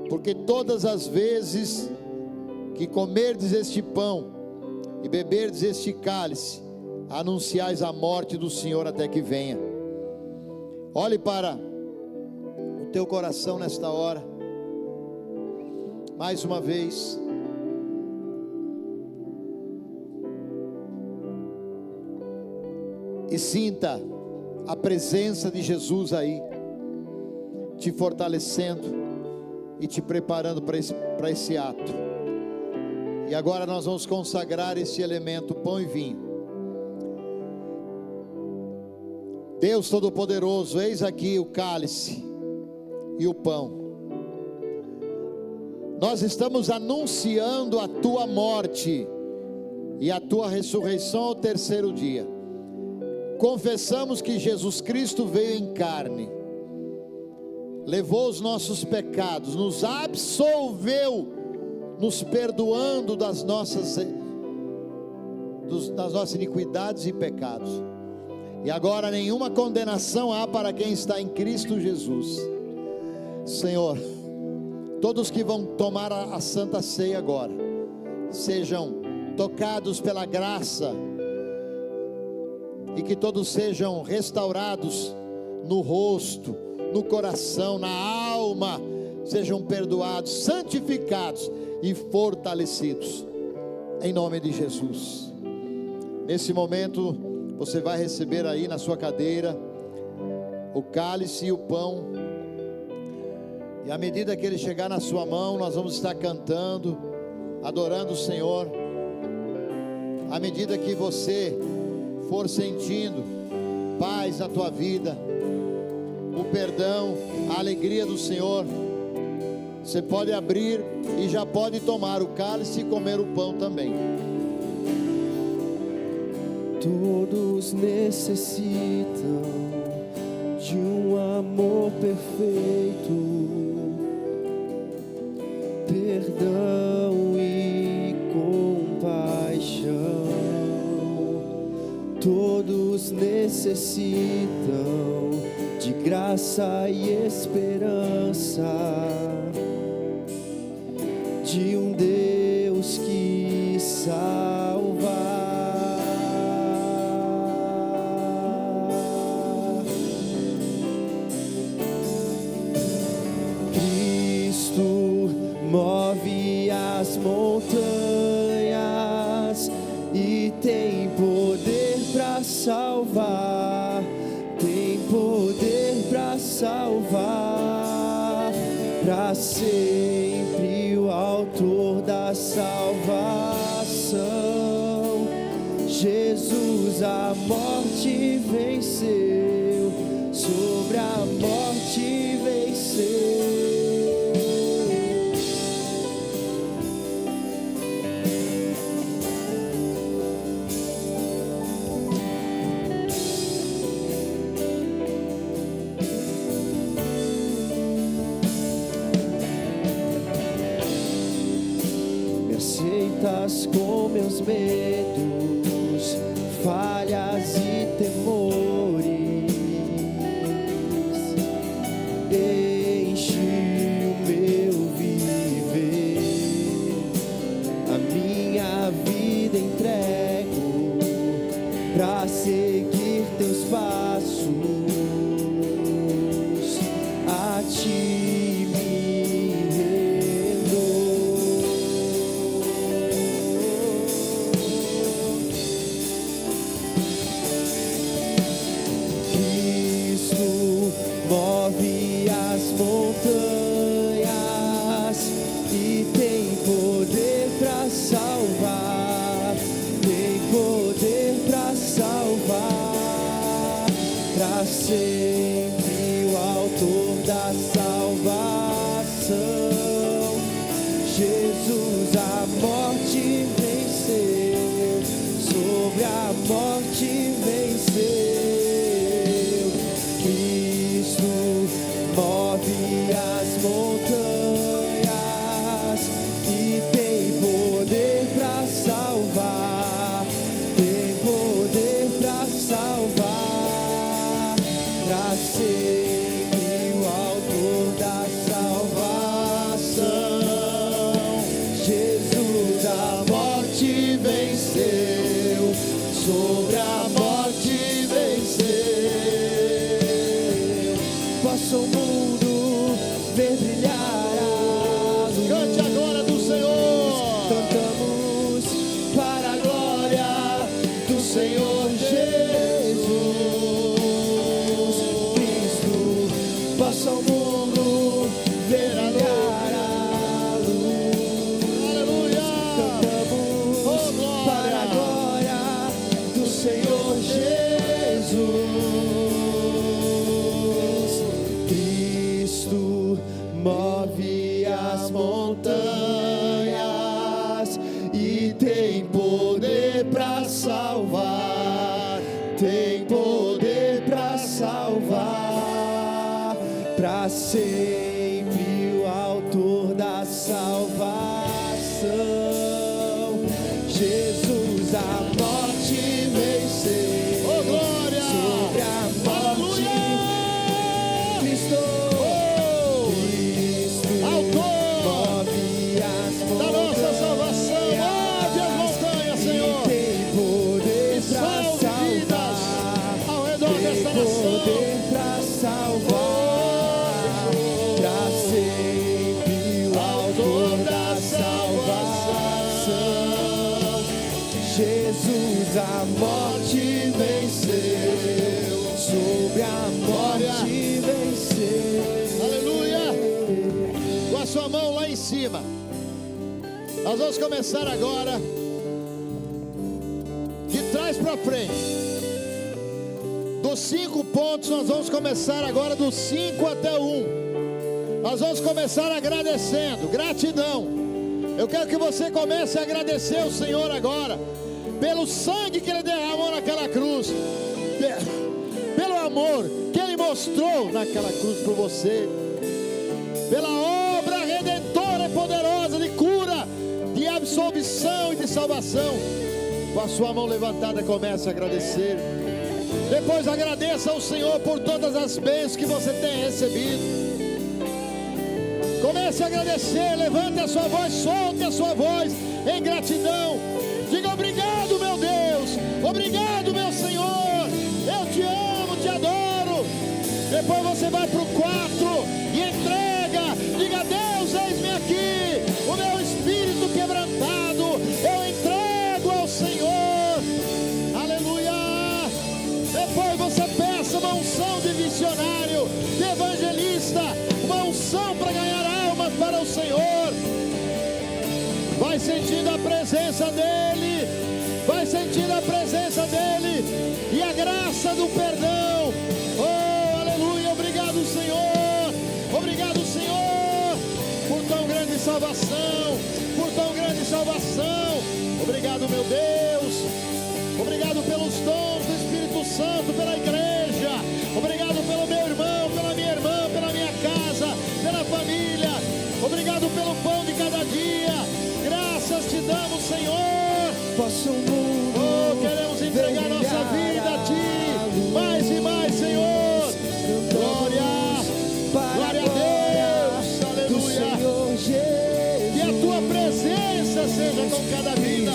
porque todas as vezes que comerdes este pão e beberdes este cálice, anunciais a morte do Senhor até que venha. Olhe para o teu coração nesta hora, mais uma vez, e sinta a presença de Jesus aí, te fortalecendo e te preparando para esse ato. E agora nós vamos consagrar esse elemento, pão e vinho. Deus Todo-Poderoso, eis aqui o cálice e o pão. Nós estamos anunciando a tua morte e a tua ressurreição ao terceiro dia. Confessamos que Jesus Cristo veio em carne, levou os nossos pecados, nos absolveu, nos perdoando das nossas iniquidades e pecados. E agora nenhuma condenação há para quem está em Cristo Jesus. Senhor, todos que vão tomar a Santa Ceia agora, sejam tocados pela graça, e que todos sejam restaurados no rosto, no coração, na alma, sejam perdoados, santificados e fortalecidos, em nome de Jesus. Nesse momento, você vai receber aí na sua cadeira o cálice e o pão, e à medida que ele chegar na sua mão, nós vamos estar cantando, adorando o Senhor. À medida que você for sentindo paz na tua vida, o perdão, a alegria do Senhor, você pode abrir e já pode tomar o cálice e comer o pão também. Todos necessitam de um amor perfeito, perdão e compaixão. Todos necessitam de graça e esperança, de um Deus que salva. Cristo move as montanhas e tem poder para salvar, tem poder para salvar, para sempre o autor da salvação. Jesus a morte venceu, sobre a morte venceu. Me aceitas com meus medos, falhas e temores. Enche o meu viver, a minha vida entrego pra seguir teus passos. A ti me rendo. Cristo move as montanhas e tem poder para salvar, tem poder para salvar, para sempre o autor da salvação. Jesus a morte venceu, sobre a morte venceu. Cristo move as montanhas e tem poder para salvar, tem poder para salvar, para sempre o autor da salvação. Jesus a morte venceu, sobre a morte venceu. Posso o mundo ver brilhar a luz. Cante agora do Senhor. Cantamos para a glória do Senhor Jesus. Cristo, possa o mundo ver brilhar a luz. Aleluia. Cantamos Oh, glória. para a glória do Senhor Jesus. Cristo move as montanhas e tem poder para salvar, tem poder para salvar, para sempre o autor da salvação. Jesus a morte venceu, Oh, glória. sobre a morte. Aleluia. Cristo, Cristo Autor move as da nossa salvação. Move as montanhas, e Senhor. tem poder E pra salve vidas salvar, ao redor tem desta nação. poder pra salvar, pra sempre o autor da salvação. Jesus a morte venceu, sobre a morte venceu. Aleluia. Com a sua mão lá em cima. Nós vamos começar agora de trás para frente. Dos 5 pontos, nós vamos começar agora dos 5 até 1. Nós vamos começar agradecendo, gratidão. Eu quero que você comece a agradecer o Senhor agora, pelo sangue que Ele derramou naquela cruz, pelo amor que Ele mostrou naquela cruz por você, pela obra redentora e poderosa de cura, de absolvição e de salvação. Com a sua mão levantada, comece a agradecer. Depois agradeça ao Senhor por todas as bênçãos que você tem recebido. Comece a agradecer, levante a sua voz, solte a sua voz em gratidão. Diga obrigado, meu Deus, obrigado, meu Senhor, eu te amo, te adoro. Depois você vai para o quarto e entrega, diga: Deus, eis-me aqui, o meu espírito quebrantado, eu entrego ao Senhor. Aleluia. missionário, de evangelista, uma unção para ganhar almas para o Senhor. Vai sentindo a presença dEle, vai sentindo a presença dEle e a graça do perdão. Oh, aleluia, obrigado, Senhor, obrigado, Senhor, por tão grande salvação, por tão grande salvação. Obrigado, meu Deus, obrigado pelos dons do Espírito Santo, pela igreja, obrigado pelo meu irmão, pela minha irmã, pela minha casa, pela família, obrigado pelo pão de cada dia. Graças te damos, Senhor. Posso o mundo Oh, queremos entregar nossa vida a Ti, mais e mais, Senhor. Glória, glória a Deus, aleluia. Que a Tua presença seja com cada vida,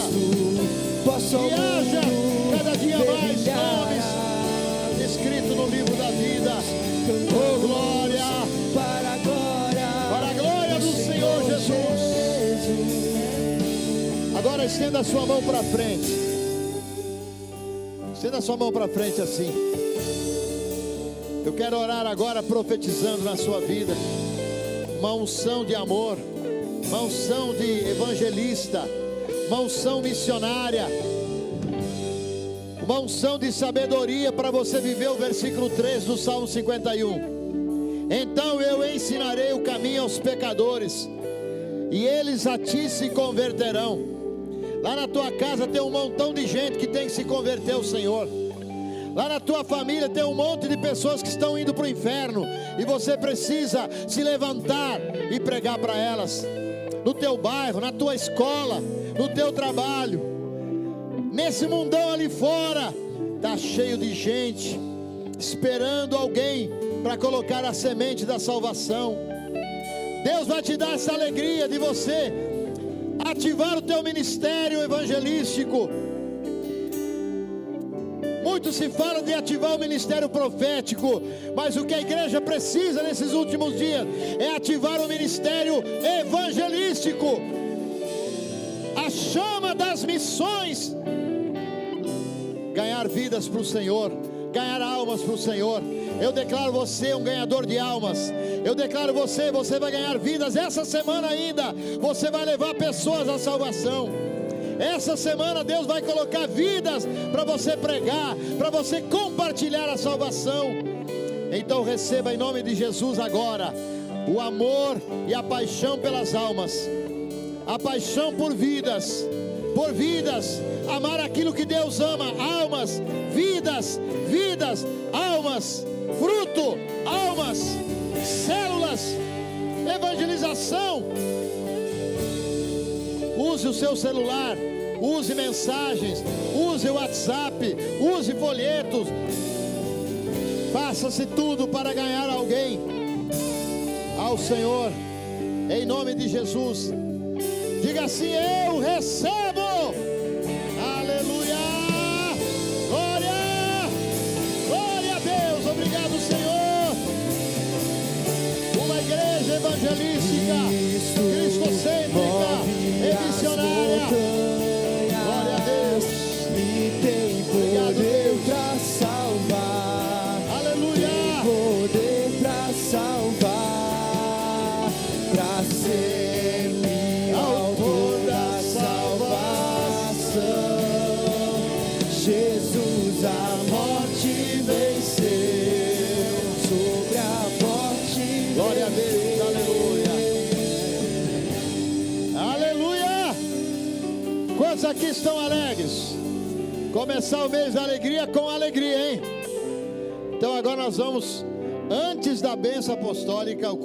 que haja cada dia mais nomes escritos no livro da vida. Oh, glória, para a glória do Senhor Jesus. Agora estenda a sua mão para frente. Estenda a sua mão para frente assim. Eu quero orar agora profetizando na sua vida uma unção de amor, uma unção de evangelista, uma unção missionária, uma unção de sabedoria para você viver o versículo 3 do Salmo 51. Então eu ensinarei o caminho aos pecadores, e eles a Ti se converterão. Lá na tua casa tem um montão de gente que tem que se converter ao Senhor. Lá na tua família tem um monte de pessoas que estão indo para o inferno, e você precisa se levantar e pregar para elas. No teu bairro, na tua escola, no teu trabalho, nesse mundão ali fora, está cheio de gente esperando alguém para colocar a semente da salvação. Deus vai te dar essa alegria de você ativar o teu ministério evangelístico. Muito se fala de ativar o ministério profético, mas o que a igreja precisa nesses últimos dias é ativar o ministério evangelístico. A chama das missões, ganhar vidas para o Senhor, ganhar almas para o Senhor. Eu declaro você um ganhador de almas. Eu declaro você vai ganhar vidas. Essa semana ainda você vai levar pessoas à salvação. Essa semana Deus vai colocar vidas para você pregar, para você compartilhar a salvação. Então receba em nome de Jesus agora o amor e a paixão pelas almas, a paixão por vidas, amar aquilo que Deus ama, almas, vidas, almas, fruto, almas, células, evangelização. Use o seu celular, use mensagens, use o WhatsApp, use folhetos. Faça-se tudo para ganhar alguém ao Senhor, em nome de Jesus. Diga assim: eu recebo. Aleluia, glória a Deus. Obrigado, Senhor. Uma igreja evangelística, cristocêntrica e missionária. Glória a Deus. E tem poder para salvar. Aleluia. Poder para salvar, para ser autor da salvação. Jesus a morte venceu, sobre a morte. Glória a Deus, aleluia. Aleluia. Quantos aqui estão alegres? Começar o mês da alegria com alegria, hein? Então agora nós vamos, antes da bênção apostólica, o